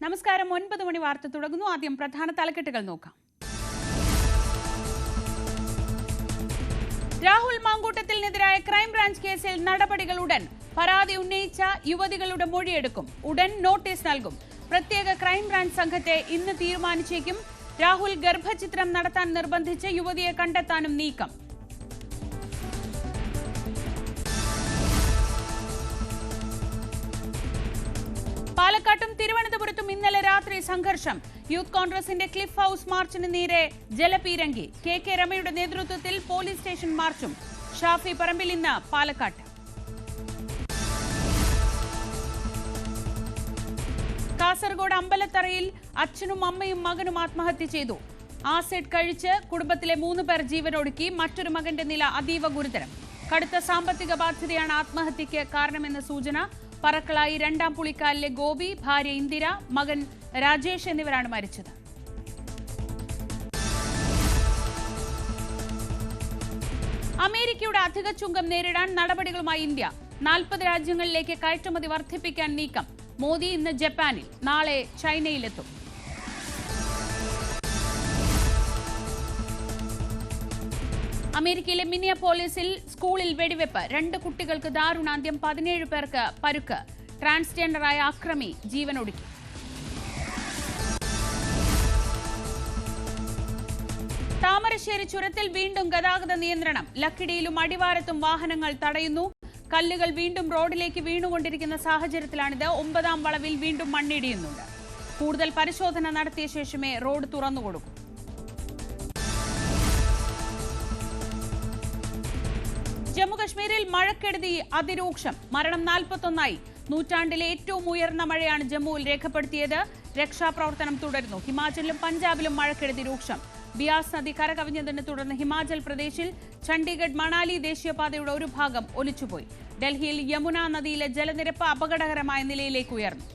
നമസ്കാരം. 9 മണി വാർത്ത തുടങ്ങുന്നു. ആദ്യം പ്രധാന തലക്കെട്ടുകൾ നോക്കാം. രാഹുൽ മാങ്കൂട്ടത്തിനെതിരായ ക്രൈംബ്രാഞ്ച് കേസിൽ നടപടികൾ ഉടൻ. പരാതി ഉന്നയിച്ച യുവതികളുടെ മൊഴിയെടുക്കും. ഉടൻ നോട്ടീസ് നൽകും. പ്രത്യേക ക്രൈംബ്രാഞ്ച് സംഘത്തെ ഇന്ന് തീരുമാനിച്ചേക്കും. രാഹുൽ ഗർഭചിത്രം നടത്താൻ നിർബന്ധിച്ച് യുവതിയെ കണ്ടെത്താനും നീക്കം. പാലക്കാട്ടും തിരുവനന്തപുരത്തും ഇന്നലെ രാത്രി സംഘർഷം. യൂത്ത് കോൺഗ്രസിന്റെ ക്ലിഫ് ഹൌസ് മാർച്ചിന് നേരെ ജലപീരങ്കി. കെ രമയുടെ നേതൃത്വത്തിൽ പോലീസ് സ്റ്റേഷൻ മാർച്ചും. ഷാഫി പറമ്പിൽ ഇന്ന് പാലക്കാട്ട്. കാസർഗോഡ് അമ്പലത്തറയിൽ അച്ഛനും അമ്മയും മകനും ആത്മഹത്യ ചെയ്തു. ആസിഡ് കഴിച്ച് കുടുംബത്തിലെ 3 പേർ ജീവനൊടുക്കി. മറ്റൊരു മകന്റെ നില അതീവ ഗുരുതരം. കടുത്ത സാമ്പത്തിക ബാധ്യതയാണ് ആത്മഹത്യയ്ക്ക് കാരണമെന്ന സൂചന. പറക്കളായി രണ്ടാം പുളിക്കാലിലെ ഗോപി, ഭാര്യ ഇന്ദിര, മകൻ രാജേഷ് എന്നിവരാണ് മരിച്ചത്. അമേരിക്കയുടെ അധിക ചുങ്കം നേരിടാൻ നടപടികളുമായി ഇന്ത്യ. 40 രാജ്യങ്ങളിലേക്ക് കയറ്റുമതി വർദ്ധിപ്പിക്കാൻ നീക്കം. മോദി ഇന്ന് ജപ്പാനിൽ, നാളെ ചൈനയിലെത്തും. അമേരിക്കയിലെ മിനിയാപോളിസിൽ സ്കൂളിൽ വെടിവെപ്പ്. 2 കുട്ടികൾക്ക് ദാരുണാന്ത്യം, 17 പേർക്ക് പരുക്ക്. ട്രാൻസ്ജെൻഡറായ അക്രമി ജീവനൊടുക്കി. താമരശ്ശേരി ചുരത്തിൽ വീണ്ടും ഗതാഗത നിയന്ത്രണം. ലക്കിടിയിലും അടിവാരത്തും വാഹനങ്ങൾ തടയുന്നു. കല്ലുകൾ വീണ്ടും റോഡിലേക്ക് വീണുകൊണ്ടിരിക്കുന്ന സാഹചര്യത്തിലാണിത്. 9ാം വളവിൽ വീണ്ടും മണ്ണിടിയുന്നുണ്ട്. കൂടുതൽ പരിശോധന നടത്തിയ ശേഷമേ റോഡ് തുറന്നുകൊടുക്കൂ. ജമ്മുകശ്മീരിൽ മഴക്കെടുതി അതിരൂക്ഷം. മരണം 41ആയി. നൂറ്റാണ്ടിലെ ഏറ്റവും ഉയർന്ന മഴയാണ് ജമ്മുവിൽ രേഖപ്പെടുത്തിയത്. രക്ഷാപ്രവർത്തനം തുടരുന്നു. ഹിമാചലിലും പഞ്ചാബിലും മഴക്കെടുതി രൂക്ഷം. ബിയാസ് നദി കരകവിഞ്ഞതിനെ തുടർന്ന് ഹിമാചൽ പ്രദേശിൽ ചണ്ഡീഗഡ് മണാലി ദേശീയപാതയുടെ ഒരു ഭാഗം ഒലിച്ചുപോയി. ഡൽഹിയിൽ യമുന നദിയിലെ ജലനിരപ്പ് അപകടകരമായ നിലയിലേക്ക് ഉയർന്നു.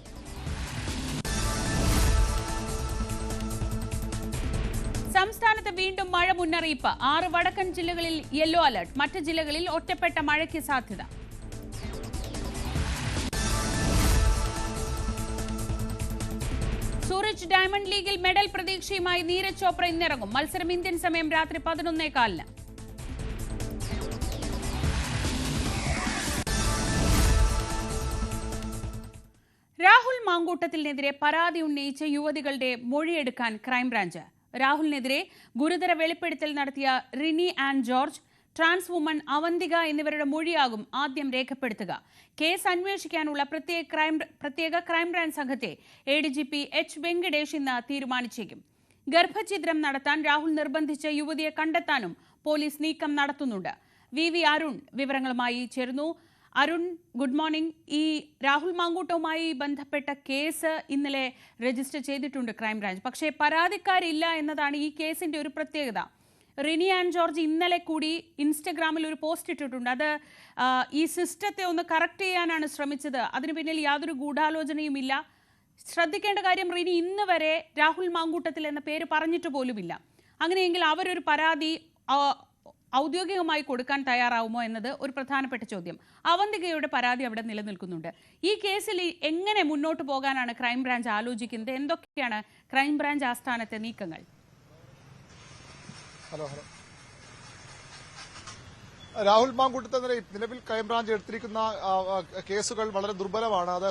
സംസ്ഥാനത്ത് വീണ്ടും മഴ മുന്നറിയിപ്പ്. 6 വടക്കൻ ജില്ലകളിൽ യെല്ലോ അലർട്ട്. മറ്റ് ജില്ലകളിൽ ഒറ്റപ്പെട്ട മഴയ്ക്ക് സാധ്യത. സൂറജ് ഡയമണ്ട് ലീഗിൽ മെഡൽ പ്രതീക്ഷയുമായി നീരജ് ചോപ്ര ഇന്നിറങ്ങും. മത്സരം ഇന്ത്യൻ സമയം രാത്രി 11:15. രാഹുൽ മാങ്കൂട്ടത്തിനെതിരെ പരാതി ഉന്നയിച്ച യുവതികളുടെ മൊഴിയെടുക്കാൻ ക്രൈംബ്രാഞ്ച്. രാഹുലിനെതിരെ ഗുരുതര വെളിപ്പെടുത്തൽ നടത്തിയ Rini Ann George, trans woman Avanthika എന്നിവരുടെ മൊഴിയാകും ആദ്യം രേഖപ്പെടുത്തുക. കേസ് അന്വേഷിക്കാനുള്ള പ്രത്യേക ക്രൈംബ്രാഞ്ച് സംഘത്തെ ADGP H. വെങ്കടേഷ് ഇന്ന് തീരുമാനിച്ചേക്കും. ഗർഭഛിദ്രം നടത്താൻ രാഹുൽ നിർബന്ധിച്ച യുവതിയെ കണ്ടെത്താനും പോലീസ് നീക്കം നടത്തുന്നുണ്ട്. VV അരുൺ വിവരങ്ങളുമായി ചേരുന്നു. Arun, good morning. ഈ രാഹുൽ മാങ്കൂട്ടവുമായി ബന്ധപ്പെട്ട കേസ് ഇന്നലെ രജിസ്റ്റർ ചെയ്തിട്ടുണ്ട് ക്രൈംബ്രാഞ്ച്. പക്ഷേ പരാതിക്കാരില്ല എന്നതാണ് ഈ കേസിന്റെ ഒരു പ്രത്യേകത. റിനി ആൻഡ് ജോർജ് ഇന്നലെ കൂടി ഇൻസ്റ്റഗ്രാമിൽ ഒരു പോസ്റ്റ് ഇട്ടിട്ടുണ്ട്. അത് ഈ സിസ്റ്റത്തെ ഒന്ന് കറക്റ്റ് ചെയ്യാനാണ് ശ്രമിച്ചത്. അതിന് പിന്നിൽ യാതൊരു ഗൂഢാലോചനയുമില്ല. ശ്രദ്ധിക്കേണ്ട കാര്യം, റിനി ഇന്ന് വരെ രാഹുൽ മാങ്കൂട്ടത്തിൽ എന്ന പേര് പറഞ്ഞിട്ട് പോലുമില്ല. അങ്ങനെയെങ്കിൽ അവരൊരു പരാതി ഔദ്യോഗികമായി കൊടുക്കാൻ തയ്യാറാവുമോ എന്നത് ഒരു പ്രധാനപ്പെട്ട ചോദ്യം. അവന്തികയുടെ പരാതി അവിടെ നിലനിൽക്കുന്നുണ്ട്. ഈ കേസിൽ എങ്ങനെ മുന്നോട്ട് പോകാനാണ് ക്രൈംബ്രാഞ്ച് ആലോചിക്കുന്നത്? എന്തൊക്കെയാണ് ക്രൈംബ്രാഞ്ച് ആസ്ഥാനത്തെ നീക്കങ്ങൾ? രാഹുൽ മാങ്കൂട്ടത്തിനെതിരെ നിലവിൽ ക്രൈംബ്രാഞ്ച് എടുത്തിരിക്കുന്ന കേസുകൾ വളരെ ദുർബലമാണ്. അത്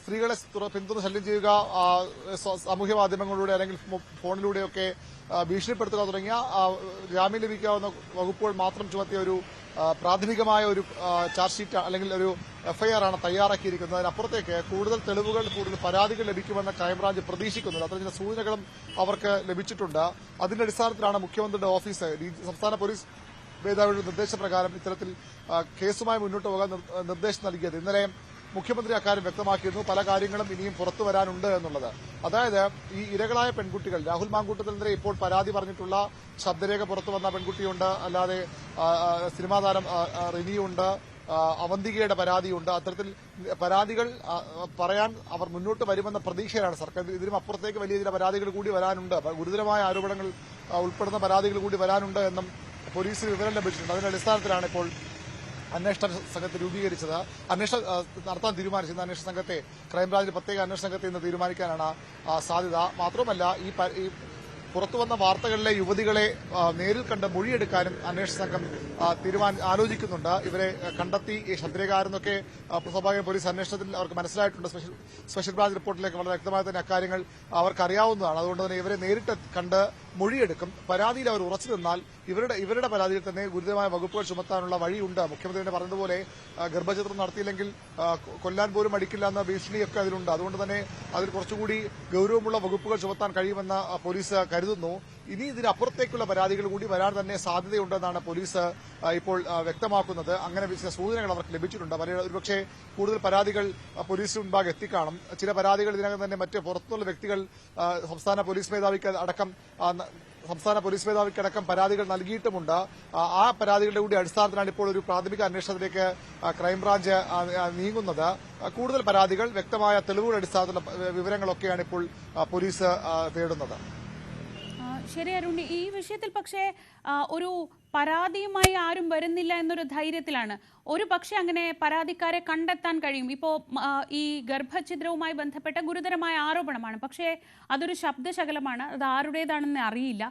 സ്ത്രീകളെ പിന്തുണ ശല്യം ചെയ്യുക, സാമൂഹ്യ മാധ്യമങ്ങളിലൂടെ അല്ലെങ്കിൽ ഫോണിലൂടെയൊക്കെ ഭീഷണിപ്പെടുത്തുക തുടങ്ങിയ ജാമ്യം ലഭിക്കാവുന്ന വകുപ്പുകൾ മാത്രം ചുമത്തിയ ഒരു പ്രാഥമികമായ ഒരു ചാർജ് ഷീറ്റ് അല്ലെങ്കിൽ ഒരു FIR ആണ് തയ്യാറാക്കിയിരിക്കുന്നത്. അതിനപ്പുറത്തേക്ക് കൂടുതൽ തെളിവുകൾ, കൂടുതൽ പരാതികൾ ലഭിക്കുമെന്ന് ക്രൈംബ്രാഞ്ച് പ്രതീക്ഷിക്കുന്നുണ്ട്. അത്തരം ചില സൂചനകളും അവർക്ക് ലഭിച്ചിട്ടുണ്ട്. അതിന്റെ അടിസ്ഥാനത്തിലാണ് മുഖ്യമന്ത്രിയുടെ ഓഫീസ് സംസ്ഥാന പോലീസ് മേധാവിയുടെ നിർദ്ദേശപ്രകാരം ഇത്തരത്തിൽ കേസുമായി മുന്നോട്ട് പോകാൻ നിർദ്ദേശം നൽകിയത്. ഇന്നലെ മുഖ്യമന്ത്രി അക്കാര്യം വ്യക്തമാക്കിയിരുന്നു. പല കാര്യങ്ങളും ഇനിയും പുറത്തു വരാനുണ്ട് എന്നുള്ളത്. അതായത് ഈ ഇരകളായ പെൺകുട്ടികൾ, രാഹുൽ മാങ്കൂട്ടത്തിനെതിരെ ഇപ്പോൾ പരാതി പറഞ്ഞിട്ടുള്ള ശബ്ദരേഖ പുറത്തു വന്ന പെൺകുട്ടിയുണ്ട്, അല്ലാതെ സിനിമാ താരം റിനിയുണ്ട്, അവന്തികയുടെ പരാതിയുണ്ട്. അത്തരത്തിൽ പരാതികൾ പറയാൻ അവർ മുന്നോട്ട് വരുമെന്ന പ്രതീക്ഷയാണ് സർക്കാർ. ഇതിനും അപ്പുറത്തേക്ക് വലിയ ചില പരാതികൾ കൂടി വരാനുണ്ട്. ഗുരുതരമായ ആരോപണങ്ങൾ ഉൾപ്പെടുന്ന പരാതികൾ കൂടി വരാനുണ്ട് എന്നും പോലീസിന് വിവരം ലഭിച്ചിട്ടുണ്ട്. അതിന്റെ അടിസ്ഥാനത്തിലാണ് ഇപ്പോൾ അന്വേഷണ സംഘത്തെ രൂപീകരിച്ചത്, നടത്താൻ തീരുമാനിച്ചത്. അന്വേഷണ സംഘത്തെ, ക്രൈംബ്രാഞ്ചിന്റെ പ്രത്യേക അന്വേഷണ സംഘത്തെ ഇന്ന് തീരുമാനിക്കാനാണ് സാധ്യത. മാത്രമല്ല ഈ പുറത്തു വന്ന വാർത്തകളിലെ യുവതികളെ നേരിൽ കണ്ട് മൊഴിയെടുക്കാനും അന്വേഷണ സംഘം ആലോചിക്കുന്നുണ്ട്. ഇവരെ കണ്ടെത്തി ഈ ക്ഷത്രിയകാരെന്നൊക്കെ സ്വാഭാവിക പോലീസ് അന്വേഷണത്തിൽ അവർക്ക് മനസ്സിലായിട്ടുണ്ട്. സ്പെഷ്യൽ ബ്രാഞ്ച് റിപ്പോർട്ടിലേക്ക് വളരെ വ്യക്തമായി തന്നെ അക്കാര്യങ്ങൾ അവർക്കറിയാവുന്നതാണ്. അതുകൊണ്ട് തന്നെ ഇവരെ നേരിട്ട് കണ്ട് മൊഴിയെടുക്കും. പരാതിയിൽ അവർ ഉറച്ചു നിന്നാൽ ഇവരുടെ പരാതിയിൽ തന്നെ ഗുരുതരമായ വകുപ്പുകൾ ചുമത്താനുള്ള വഴിയുണ്ട്. മുഖ്യമന്ത്രി തന്നെ പറഞ്ഞതുപോലെ ഗർഭചിത്രം നടത്തിയില്ലെങ്കിൽ കൊല്ലാൻ പോലും മടിക്കില്ല എന്ന ഭീഷണിയൊക്കെ അതിലുണ്ട്. അതുകൊണ്ട് തന്നെ അതിൽ കുറച്ചുകൂടി ഗൌരവമുള്ള വകുപ്പുകൾ ചുമത്താൻ കഴിയുമെന്ന് പോലീസ് കരുതുന്നു. ഇനി ഇതിനപ്പുറത്തേക്കുള്ള പരാതികൾ കൂടി വരാൻ തന്നെ സാധ്യതയുണ്ടെന്നാണ് പോലീസ് ഇപ്പോൾ വ്യക്തമാക്കുന്നത്. അങ്ങനെ ചില സൂചനകൾ അവർക്ക് ലഭിച്ചിട്ടുണ്ട്. ഒരുപക്ഷെ കൂടുതൽ പരാതികൾ പോലീസിന് മുൻപാകെ എത്തിക്കാണും. ചില പരാതികൾ ഇതിനകം തന്നെ മറ്റ് പുറത്തുള്ള വ്യക്തികൾ സംസ്ഥാന പോലീസ് മേധാവിക്കടക്കം പരാതികൾ നൽകിയിട്ടുമുണ്ട്. ആ പരാതികളുടെ കൂടി അടിസ്ഥാനത്തിലാണ് ഇപ്പോൾ ഒരു പ്രാഥമിക അന്വേഷണത്തിലേക്ക് ക്രൈംബ്രാഞ്ച് നീങ്ങുന്നത്. കൂടുതൽ പരാതികൾ, വ്യക്തമായ തെളിവുകളുടെ അടിസ്ഥാനത്തിലുള്ള വിവരങ്ങളൊക്കെയാണ് ഇപ്പോൾ പോലീസ് തേടുന്നത്. ശരി അരുൺ, ഈ വിഷയത്തിൽ പക്ഷേ ഒരു പരാതിയുമായി ആരും വരുന്നില്ല എന്നൊരു ധൈര്യത്തിലാണ്. ഒരു പക്ഷേ അങ്ങനെ പരാതിക്കാരെ കണ്ടെത്താൻ കഴിയും. ഇപ്പോൾ ഈ ഗർഭഛിദ്രവുമായി ബന്ധപ്പെട്ട ഗുരുതരമായ ആരോപണമാണ്, പക്ഷേ അതൊരു ശബ്ദശകലമാണ്, അത് ആരുടേതാണെന്ന് അറിയില്ല.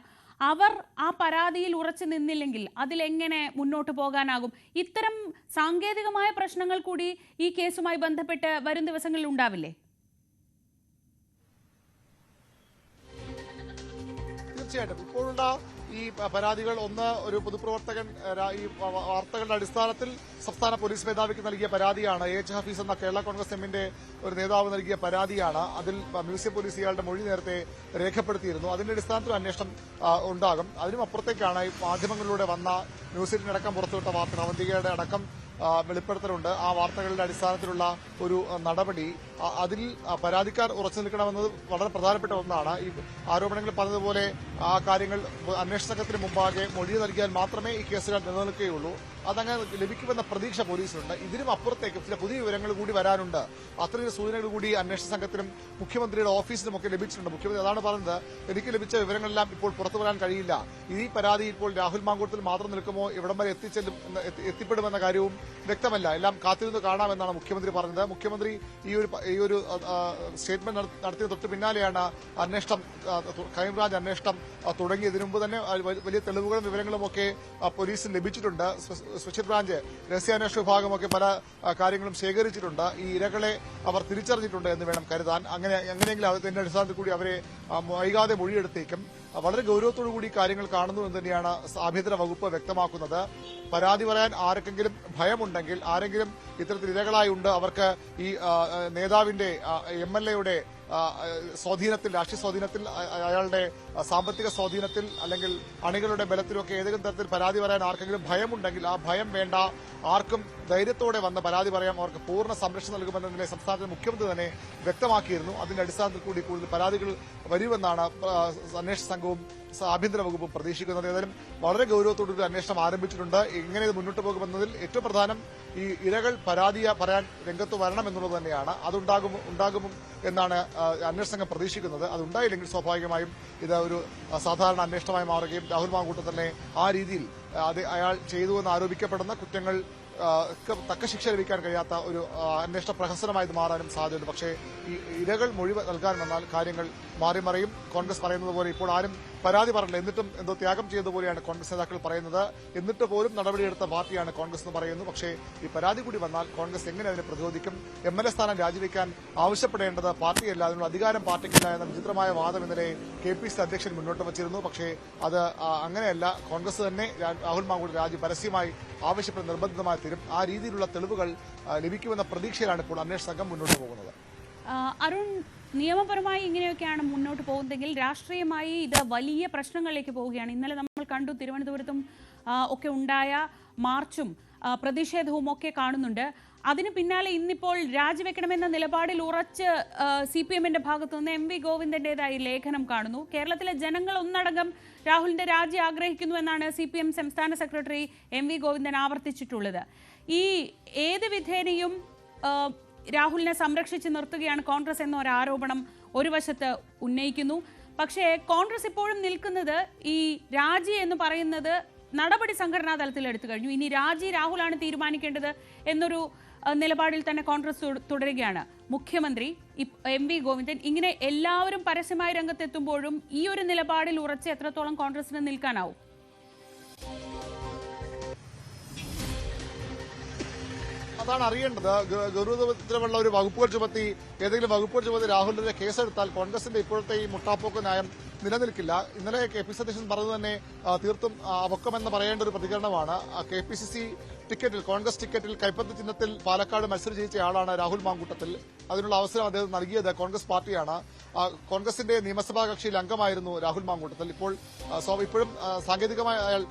അവർ ആ പരാതിയിൽ ഉറച്ചു നിന്നില്ലെങ്കിൽ അതിലെങ്ങനെ മുന്നോട്ട് പോകാനാകും? ഇത്തരം സാങ്കേതികമായ പ്രശ്നങ്ങൾ കൂടി ഈ കേസുമായി ബന്ധപ്പെട്ട് വരും ദിവസങ്ങളിൽ ഉണ്ടാവില്ലേ? തീർച്ചയായിട്ടും ഇപ്പോഴുള്ള ഈ പരാതികൾ, ഒന്ന്, ഒരു പൊതുപ്രവർത്തകൻ ഈ വാർത്തകളുടെ അടിസ്ഥാനത്തിൽ സംസ്ഥാന പോലീസ് മേധാവിക്ക് നൽകിയ പരാതിയാണ്. എച്ച് ഹഫീസ് എന്ന കേരള കോൺഗ്രസ് എമ്മിന്റെ ഒരു നേതാവ് നൽകിയ പരാതിയാണ്. അതിൽ മ്യൂസിയം പോലീസ് ഇയാളുടെ മൊഴി നേരത്തെ രേഖപ്പെടുത്തിയിരുന്നു. അതിന്റെ അടിസ്ഥാനത്തിൽ അന്വേഷണം ഉണ്ടാകും. അതിനും അപ്പുറത്തേക്കാണ് ഈ മാധ്യമങ്ങളിലൂടെ വന്ന മ്യൂസിയത്തിനടക്കം പുറത്തുവിട്ട വാർത്തകൾ, അവന്തികയുടെ അടക്കം വെളിപ്പെടുത്തലുണ്ട്. ആ വാർത്തകളുടെ അടിസ്ഥാനത്തിലുള്ള ഒരു നടപടി, അതിൽ പരാതിക്കാർ ഉറച്ചു നിൽക്കണമെന്നത് വളരെ പ്രധാനപ്പെട്ട ഒന്നാണ്. ഈ ആരോപണങ്ങൾ പറഞ്ഞതുപോലെ ആ കാര്യങ്ങൾ അന്വേഷണ സംഘത്തിന് മുമ്പാകെ മൊഴി നൽകിയാൽ മാത്രമേ ഈ കേസുകൾ നിലനിൽക്കുകയുള്ളൂ. അതങ്ങനെ ലഭിക്കുമെന്ന പ്രതീക്ഷ പോലീസിനുണ്ട്. ഇതിനും അപ്പുറത്തേക്ക് ചില പുതിയ വിവരങ്ങൾ കൂടി വരാനുണ്ട്. അത്രയും സൂചനകൾ കൂടി അന്വേഷണ സംഘത്തിനും മുഖ്യമന്ത്രിയുടെ ഓഫീസിനുമൊക്കെ ലഭിച്ചിട്ടുണ്ട്. മുഖ്യമന്ത്രി അതാണ് പറഞ്ഞത്, എനിക്ക് ലഭിച്ച വിവരങ്ങളെല്ലാം ഇപ്പോൾ പുറത്തു വരാൻ കഴിയില്ല. ഈ പരാതി ഇപ്പോൾ രാഹുൽ മാങ്കൂട്ടത്തിൽ മാത്രം നിൽക്കുമോ, ഇവിടം വരെ എത്തിപ്പെടുമെന്ന കാര്യവും വ്യക്തമല്ല. എല്ലാം കാത്തിരുന്ന് കാണാമെന്നാണ് മുഖ്യമന്ത്രി പറഞ്ഞത്. മുഖ്യമന്ത്രി ഈ ഒരു സ്റ്റേറ്റ്മെന്റ് നടത്തിയ തൊട്ട് പിന്നാലെയാണ് ക്രൈംബ്രാഞ്ച് അന്വേഷണം തുടങ്ങിയതിനു മുമ്പ് തന്നെ വലിയ തെളിവുകളും വിവരങ്ങളും ഒക്കെ പോലീസിന് ലഭിച്ചിട്ടുണ്ട്. സ്പെഷ്യൽ ബ്രാഞ്ച് രഹസ്യാന്വേഷണ വിഭാഗമൊക്കെ പല കാര്യങ്ങളും ശേഖരിച്ചിട്ടുണ്ട്. ഈ ഇരകളെ അവർ തിരിച്ചറിഞ്ഞിട്ടുണ്ട് എന്ന് വേണം കരുതാൻ. അങ്ങനെയെങ്കിലും അതിന്റെ അടിസ്ഥാനത്തിൽ കൂടി അവരെ വൈകാതെ മൊഴിയെടുത്തേക്കും. വളരെ ഗൌരവത്തോടു കൂടി കാര്യങ്ങൾ കാണുന്നു എന്ന് തന്നെയാണ് ആഭ്യന്തര വകുപ്പ് വ്യക്തമാക്കുന്നത്. പരാതി പറയാൻ ആർക്കെങ്കിലും ഭയമുണ്ടെങ്കിൽ, ആരെങ്കിലും ഇത്തരത്തിൽ ഇരകളായി ഉണ്ട്, അവർക്ക് ഈ നേതാവിന്റെ MLA-യുടെ സ്വാധീനത്തിൽ, രാഷ്ട്രീയ സ്വാധീനത്തിൽ, അയാളുടെ സാമ്പത്തിക സ്വാധീനത്തിൽ അല്ലെങ്കിൽ അണികളുടെ ബലത്തിലൊക്കെ ഏതെങ്കിലും തരത്തിൽ പരാതി പറയാൻ ആർക്കെങ്കിലും ഭയമുണ്ടെങ്കിൽ ആ ഭയം വേണ്ട, ആർക്കും ധൈര്യത്തോടെ വന്ന് പരാതി പറയാം, അവർക്ക് പൂർണ്ണ സംരക്ഷണം നൽകുമെന്നതിനെ സംസ്ഥാനത്തെ മുഖ്യമന്ത്രി തന്നെ വ്യക്തമാക്കിയിരുന്നു. അതിന്റെ അടിസ്ഥാനത്തിൽ കൂടി കൂടുതൽ പരാതികൾ വരുമെന്നാണ് അന്വേഷണ സംഘവും ആഭ്യന്തര വകുപ്പും പ്രതീക്ഷിക്കുന്നത്. ഏതായാലും വളരെ ഗൌരവത്തോടൊരു അന്വേഷണം ആരംഭിച്ചിട്ടുണ്ട്. എങ്ങനെ ഇത് മുന്നോട്ട് പോകുമെന്നതിൽ ഏറ്റവും പ്രധാനം ഈ ഇരകൾ പരാതി പറയാൻ രംഗത്ത് വരണം എന്നുള്ളത് തന്നെയാണ്. ഉണ്ടാകും എന്നാണ് അന്വേഷണ സംഘം പ്രതീക്ഷിക്കുന്നത്. അതുണ്ടായില്ലെങ്കിൽ സ്വാഭാവികമായും ഇത് ഒരു സാധാരണ അന്വേഷണമായി മാറുകയും രാഹുൽ മാങ്കൂട്ടം തന്നെ ആ രീതിയിൽ അയാൾ ചെയ്തുവെന്ന് ആരോപിക്കപ്പെടുന്ന കുറ്റങ്ങൾ തക്ക ശിക്ഷ ലഭിക്കാൻ കഴിയാത്ത ഒരു അന്വേഷണ പ്രഹസനമായി മാറാനും സാധ്യതയുണ്ട്. പക്ഷേ ഈ ഇരകൾ മൊഴി നൽകാൻ വന്നാൽ കാര്യങ്ങൾ മാറിമറിയും. കോൺഗ്രസ് പറയുന്നത് പോലെ ഇപ്പോൾ ആരും പരാതി പറഞ്ഞില്ല, എന്നിട്ടും എന്തോ ത്യാഗം ചെയ്തതുപോലെയാണ് കോൺഗ്രസ് നേതാക്കൾ പറയുന്നത്. എന്നിട്ട് പോലും നടപടിയെടുത്ത പാർട്ടിയാണ് കോൺഗ്രസ് എന്ന് പറയുന്നു. പക്ഷേ ഈ പരാതി കൂടി വന്നാൽ കോൺഗ്രസ് എങ്ങനെ അതിനെ പ്രതിരോധിക്കും? MLA സ്ഥാനം രാജിവെക്കാൻ ആവശ്യപ്പെടേണ്ടത് പാർട്ടിയല്ല, അതിനുള്ള അധികാരം പാർട്ടിക്കില്ല എന്ന വിചിത്രമായ വാദം ഇന്നലെ KPCC അധ്യക്ഷൻ മുന്നോട്ട് വച്ചിരുന്നു. പക്ഷേ അത് അങ്ങനെയല്ല. കോൺഗ്രസ് തന്നെ രാഹുൽ മാങ്കൂട്ടം രാജി പരസ്യമായി ആവശ്യപ്പെട്ട് നിർബന്ധിതമായി തീരും. ആ രീതിയിലുള്ള തെളിവുകൾ ലഭിക്കുമെന്ന പ്രതീക്ഷയിലാണ് ഇപ്പോൾ അന്വേഷണ സംഘം മുന്നോട്ട് പോകുന്നത്. അരുൺ, നിയമപരമായി ഇങ്ങനെയൊക്കെയാണ് മുന്നോട്ട് പോകുന്നതെങ്കിൽ രാഷ്ട്രീയമായി ഇത് വലിയ പ്രശ്നങ്ങളിലേക്ക് പോവുകയാണ്. ഇന്നലെ നമ്മൾ കണ്ടു തിരുവനന്തപുരത്തും ഒക്കെ ഉണ്ടായ മാർച്ചും പ്രതിഷേധവും ഒക്കെ കാണുന്നുണ്ട്. അതിന് പിന്നാലെ ഇന്നിപ്പോൾ രാജിവെക്കണമെന്ന നിലപാടിൽ ഉറച്ച് CPM-ന്റെ ഭാഗത്തുനിന്ന് MV ഗോവിന്ദന്റേതായി ലേഖനം കാണുന്നു. കേരളത്തിലെ ജനങ്ങൾ ഒന്നടങ്കം രാഹുലിന്റെ രാജി ആഗ്രഹിക്കുന്നുവെന്നാണ് CPM സംസ്ഥാന സെക്രട്ടറി MV ഗോവിന്ദൻ ആവർത്തിച്ചിട്ടുള്ളത്. ഈ ഏത് വിധേനയും രാഹുലിനെ സംരക്ഷിച്ച് നിർത്തുകയാണ് കോൺഗ്രസ് എന്ന ഒരു ആരോപണം ഒരു വശത്ത് ഉന്നയിക്കുന്നു. പക്ഷേ കോൺഗ്രസ് ഇപ്പോഴും നിൽക്കുന്നത് ഈ രാജി എന്ന് പറയുന്നത് നടപടി സംഘടനാ തലത്തിൽ എടുത്തു കഴിഞ്ഞു. ഇനി രാഹുലാണ് തീരുമാനിക്കേണ്ടത് എന്നൊരു നിലപാടിൽ തന്നെ കോൺഗ്രസ് തുടരുകയാണ്. മുഖ്യമന്ത്രി എം വി ഗോവിന്ദൻ ഇങ്ങനെ എല്ലാവരും പരസ്യമായി രംഗത്തെത്തുമ്പോഴും ഈ ഒരു നിലപാടിൽ ഉറച്ച് എത്രത്തോളം കോൺഗ്രസിന് നിൽക്കാനാവും? അതാണ് അറിയേണ്ടത്. ഗൗരവതരമുള്ള ഒരു വകുപ്പുകൾ ചുമത്തി ഏതെങ്കിലും വകുപ്പുകൾ ചുമത്തി രാഹുലിന്റെ കേസെടുത്താൽ കോൺഗ്രസിന്റെ ഇപ്പോഴത്തെ ഈ മുട്ടാപ്പോക്ക് നയം നിലനിൽക്കില്ല. ഇന്നലെ കെ.പി. സതീശൻ പറഞ്ഞു തന്നെ തീർത്തും അപക്വമെന്ന് പറയേണ്ട ഒരു പ്രതികരണമാണ്. KPCC ടിക്കറ്റിൽ, കോൺഗ്രസ് ടിക്കറ്റിൽ കൈപ്പത്തി ചിഹ്നത്തിൽ പാലക്കാട് മത്സരം ജയിച്ച ആളാണ് രാഹുൽ മാങ്കൂട്ടത്തിൽ. അതിനുള്ള അവസരം അദ്ദേഹം നൽകിയത് കോൺഗ്രസ് പാർട്ടിയാണ്. കോൺഗ്രസിന്റെ നിയമസഭാ കക്ഷിയിൽ അംഗമായിരുന്നു രാഹുൽ മാങ്കൂട്ടത്തിൽ. ഇപ്പോഴും സാങ്കേതികമായി അയാൾ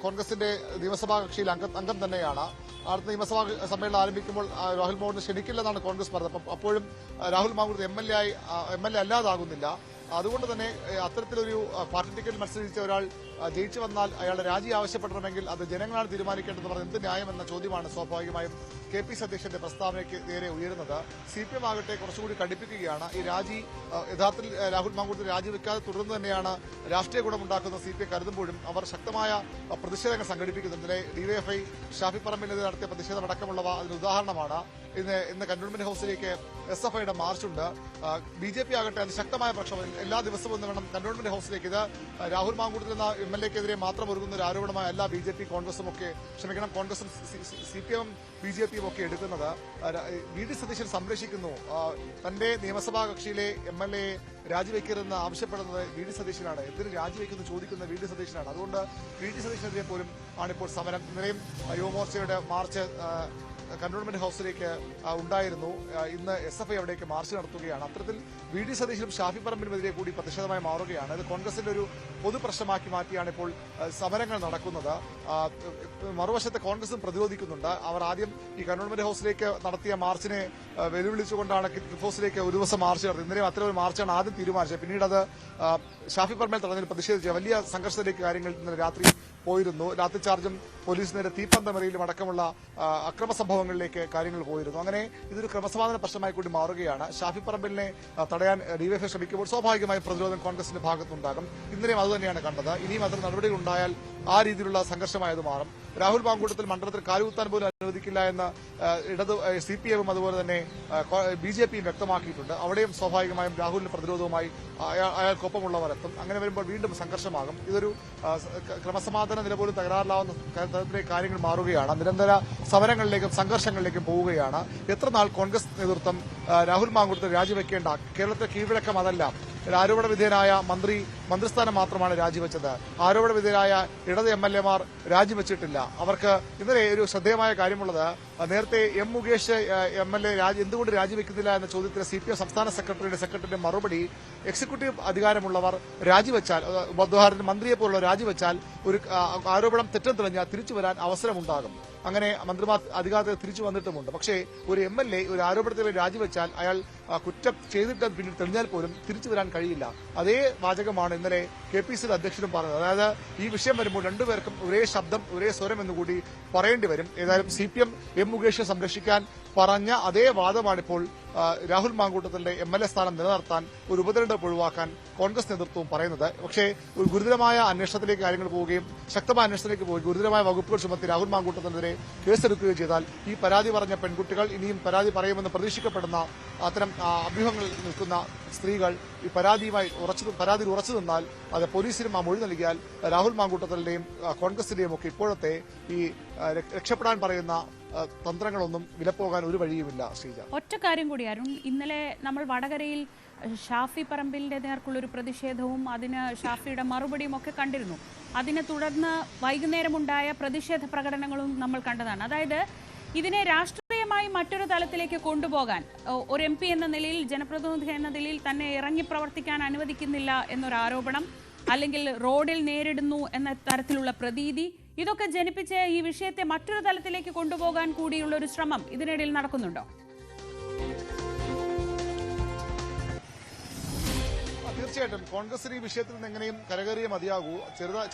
കോൺഗ്രസിന്റെ നിയമസഭാ കക്ഷിയിൽ അംഗം തന്നെയാണ്. അടുത്ത നിയമസഭാ സമ്മേളനം ആരംഭിക്കുമ്പോൾ രാഹുൽ മാങ്കൂട്ടത്തെ ക്ഷണിക്കില്ലെന്നാണ് കോൺഗ്രസ് പറഞ്ഞത്. അപ്പോഴും രാഹുൽ മാങ്കൂട്ടത്ത് എം എൽ എ അല്ലാതാകുന്നില്ല. അതുകൊണ്ട് തന്നെ അത്തരത്തിലൊരു പാർട്ടി ടിക്കറ്റിൽ മത്സരിച്ച ഒരാൾ ജയിച്ചു വന്നാൽ അയാളുടെ രാജി ആവശ്യപ്പെടണമെങ്കിൽ അത് ജനങ്ങളാണ് തീരുമാനിക്കേണ്ടതെന്ന് പറഞ്ഞ എന്ത് ന്യായമെന്ന ചോദ്യമാണ് സ്വാഭാവികമായും കെ.പി. സതീശന്റെ പ്രസ്താവനയ്ക്ക് നേരെ ഉയരുന്നത്. CPM ആകട്ടെ കുറച്ചുകൂടി കടുപ്പിക്കുകയാണ്. ഈ രാജി യഥാർത്ഥത്തിൽ രാഹുൽ മാങ്കൂട്ടത്തിൽ രാജിവെക്കാതെ തുടർന്ന് തന്നെയാണ് രാഷ്ട്രീയ ഗുണമുണ്ടാക്കുന്ന CPM കരുതുമ്പോഴും അവർ ശക്തമായ പ്രതിഷേധങ്ങൾ സംഘടിപ്പിക്കുന്നുണ്ട്. DYFI ഷാഫി പറമ്പിനെതിരെ നടത്തിയ പ്രതിഷേധമടക്കമുള്ളവ അതിന് ഉദാഹരണമാണ്. ഇന്ന് കന്റോൺമെന്റ് ഹൌസിലേക്ക് SFIയുടെ മാർച്ചുണ്ട്. BJP ആകട്ടെ അതിശക്തമായ പ്രക്ഷോഭം എല്ലാ ദിവസവും വേണം കന്റോൺമെന്റ് ഹൌസിലേക്ക്. ഇത് രാഹുൽ മാങ്കൂട്ടത്തിൽ എന്ന MLA-ക്കെതിരെ മാത്രം ഒരുങ്ങുന്ന ഒരു ആരോപണമായ എല്ലാ BJP കോൺഗ്രസും CPM BJPയും ഒക്കെ എടുക്കുന്നത്. VD സതീശൻ സംരക്ഷിക്കുന്നു. തന്റെ നിയമസഭാ കക്ഷിയിലെ MLA രാജിവെക്കരുതെന്ന് ആവശ്യപ്പെടുന്നത് VD സതീശനാണ്. എന്തിന് രാജിവെക്കുന്നു ചോദിക്കുന്ന VD സതീശനാണ്. അതുകൊണ്ട് VD സതീശനെതിരെ പോലും ആണിപ്പോൾ സമരം. ഇന്നലെയും യുവമോർച്ചയുടെ മാർച്ച് കന്റോൺമെന്റ് ഹൌസിലേക്ക് ഉണ്ടായിരുന്നു. ഇന്ന് SFI അവിടേക്ക് മാർച്ച് നടത്തുകയാണ്. അത്തരത്തിൽ VD സതീശനും ഷാഫി പറമ്പിനുമെതിരെ കൂടി പ്രതിഷേധമായി മാറുകയാണ്. ഇത് കോൺഗ്രസിന്റെ ഒരു പൊതുപ്രശ്നമാക്കി മാറ്റിയാണ് ഇപ്പോൾ സമരങ്ങൾ നടക്കുന്നത്. മറുവശത്തെ കോൺഗ്രസും പ്രതിരോധിക്കുന്നുണ്ട്. അവർ ആദ്യം ഈ കന്റോൺമെന്റ് ഹൌസിലേക്ക് നടത്തിയ മാർച്ചിനെ വെല്ലുവിളിച്ചുകൊണ്ടാണ് ക്ലിഫ് ഹൌസിലേക്ക് ഒരു ദിവസം മാർച്ച് നടത്തി. ഇന്നലെ അത്തരം ഒരു മാർച്ചാണ് ആദ്യം തീരുമാനിച്ചത്. പിന്നീട് അത് ഷാഫി പറമ്പിൽ തടഞ്ഞതിൽ പ്രതിഷേധിച്ച വലിയ സംഘർഷത്തിലേക്ക് കാര്യങ്ങൾ ഇന്നലെ രാത്രി പോയിരുന്നു. ലാത്തിചാർജും പോലീസ് നേരെ തീപ്പന്തമെറിയിലും അടക്കമുള്ള അക്രമ സംഭവങ്ങളിലേക്ക് കാര്യങ്ങൾ പോയിരുന്നു. അങ്ങനെ ഇതൊരു ക്രമസമാധാന പ്രശ്നമായി കൂടി മാറുകയാണ്. ഷാഫി പറമ്പിലിനെ തടയാൻ DYFI ശ്രമിക്കുമ്പോൾ സ്വാഭാവികമായും പ്രതിരോധം കോൺഗ്രസിന്റെ ഭാഗത്തുണ്ടാകും. ഇന്നലെയും അതുതന്നെയാണ് കണ്ടത്. ഇനിയും അത്തരം നടപടികൾ ഉണ്ടായാൽ ആ രീതിയിലുള്ള സംഘർഷമായത് മാറും. രാഹുൽ മാങ്കൂട്ടത്തിൽ മണ്ഡലത്തിൽ കാലുകുത്താൻ പോലും അനുവദിക്കില്ല എന്ന് CPM അതുപോലെ തന്നെ BJPയും വ്യക്തമാക്കിയിട്ടുണ്ട്. അവിടെയും സ്വാഭാവികമായും രാഹുലിന്റെ പ്രതിരോധവുമായി അയാൾക്കൊപ്പമുള്ളവർ എത്തും. അങ്ങനെ വരുമ്പോൾ വീണ്ടും സംഘർഷമാകും. ഇതൊരു ക്രമസമാധാന നില പോലും തകരാറിലാവുന്ന തരത്തിലേക്ക് കാര്യങ്ങൾ മാറുകയാണ്. നിരന്തര സമരങ്ങളിലേക്കും സംഘർഷങ്ങളിലേക്കും പോവുകയാണ്. എത്ര നാൾ കോൺഗ്രസ് നേതൃത്വം രാഹുൽ മാങ്കൂട്ടത്തിൽ രാജിവെക്കേണ്ട, കേരളത്തിലെ കീഴ്വഴക്കം അതല്ല. ആരോപണ വിധേയനായ മന്ത്രിസ്ഥാനം മാത്രമാണ് രാജിവെച്ചത്. ആരോപണ വിധേയനായ ഇടത് MLA-മാർ രാജിവെച്ചിട്ടില്ല. അവർക്ക് ഇന്നലെ ഒരു ശ്രദ്ധേയമായ കാര്യമുള്ളത്, നേരത്തെ M. മുകേഷ് MLA എന്തുകൊണ്ട് രാജിവെക്കുന്നില്ല എന്ന ചോദ്യത്തിന് CPM സംസ്ഥാന സെക്രട്ടറിയുടെ മറുപടി, എക്സിക്യൂട്ടീവ് അധികാരമുള്ളവർ രാജിവെച്ചാൽ, ഉദാഹരണത്തിന് മന്ത്രിയെ പോലുള്ള രാജിവെച്ചാൽ ഒരു ആരോപണം തെറ്റെന്ന് തെളിഞ്ഞാൽ തിരിച്ചു വരാൻ അവസരമുണ്ടാകും. അങ്ങനെ മന്ത്രിമാർ അധികാരത്തിൽ തിരിച്ചു വന്നിട്ടുമുണ്ട്. പക്ഷേ ഒരു MLA ഒരു ആരോപണത്തിൽ രാജിവെച്ചാൽ അയാൾ കുറ്റം ചെയ്തിട്ട് പിന്നീട് തെളിഞ്ഞാൽ പോലും തിരിച്ചു വരാൻ കഴിയില്ല. അതേ വാചകമാണ് ഇന്നലെ KPCC അധ്യക്ഷനും പറഞ്ഞത്. അതായത് ഈ വിഷയം വരുമ്പോൾ രണ്ടുപേർക്കും ഒരേ ശബ്ദം ഒരേ സ്വരം എന്നുകൂടി പറയേണ്ടി വരും. ഏതായാലും CPM M. മുകേഷിനെ സംരക്ഷിക്കാൻ പറഞ്ഞ അതേ വാദമാണിപ്പോൾ രാഹുൽ മാങ്കൂട്ടത്തിന്റെ MLA സ്ഥാനം നിലനിർത്താൻ ഒരു ഉപതെരഞ്ഞെടുപ്പ് ഒഴിവാക്കാൻ കോൺഗ്രസ് നേതൃത്വവും പറയുന്നത്. പക്ഷേ ഒരു ഗുരുതരമായ അന്വേഷണത്തിലേക്ക് കാര്യങ്ങൾ പോവുകയും ശക്തമായ അന്വേഷണത്തിലേക്ക് പോയി ഗുരുതരമായ വകുപ്പുകൾ ചുമത്തി രാഹുൽ മാങ്കൂട്ടത്തിനെതിരെ കേസെടുക്കുകയും ചെയ്താൽ ഈ പരാതി പറഞ്ഞ പെൺകുട്ടികൾ ഇനിയും പരാതി പറയുമെന്ന് പ്രതീക്ഷിക്കപ്പെടുന്ന അത്തരം അഭ്യൂഹങ്ങളിൽ നിൽക്കുന്ന സ്ത്രീകൾ ഈ പരാതിയിൽ ഉറച്ചു നിന്നാൽ അത് പോലീസിനും ആ മൊഴി നൽകിയാൽ രാഹുൽ മാങ്കൂട്ടത്തിന്റെയും കോൺഗ്രസിന്റെയും ഒക്കെ ഇപ്പോഴത്തെ ഈ രക്ഷപ്പെടാൻ പറയുന്ന തന്ത്രങ്ങളൊന്നും വിലപ്പോകാൻ ഒരു വഴിയുമില്ല. ശ്രീജ, ഒറ്റ കാര്യം കൂടി അരുൺ, ഇന്നലെ നമ്മൾ വടകരയിൽ ഷാഫി പറമ്പിലിന്റെ നേർക്കുള്ളൊരു പ്രതിഷേധവും അതിന് ഷാഫിയുടെ മറുപടിയും ഒക്കെ കണ്ടിരുന്നു. അതിനെ തുടർന്ന് വൈകുന്നേരമുണ്ടായ പ്രതിഷേധ പ്രകടനങ്ങളും നമ്മൾ കണ്ടതാണ്. അതായത് ഇതിനെ രാഷ്ട്രീയമായി മറ്റൊരു തലത്തിലേക്ക് കൊണ്ടുപോകാൻ ഒരു MP എന്ന നിലയിൽ, ജനപ്രതിനിധി എന്ന നിലയിൽ തന്നെ ഇറങ്ങി പ്രവർത്തിക്കാൻ അനുവദിക്കുന്നില്ല എന്നൊരു ആരോപണം, അല്ലെങ്കിൽ റോഡിൽ നേരിടുന്നു എന്ന തരത്തിലുള്ള പ്രതീതി, ഇതൊക്കെ ജനിപ്പിച്ച് ഈ വിഷയത്തെ മറ്റൊരു തലത്തിലേക്ക് കൊണ്ടുപോകാൻ കൂടിയുള്ള ഒരു ശ്രമം ഇതിനിടയിൽ നടക്കുന്നുണ്ടോ? തീർച്ചയായിട്ടും കോൺഗ്രസിന് ഈ വിഷയത്തിൽ നിന്ന് എങ്ങനെയും കരകയറിയേ മതിയാകൂ.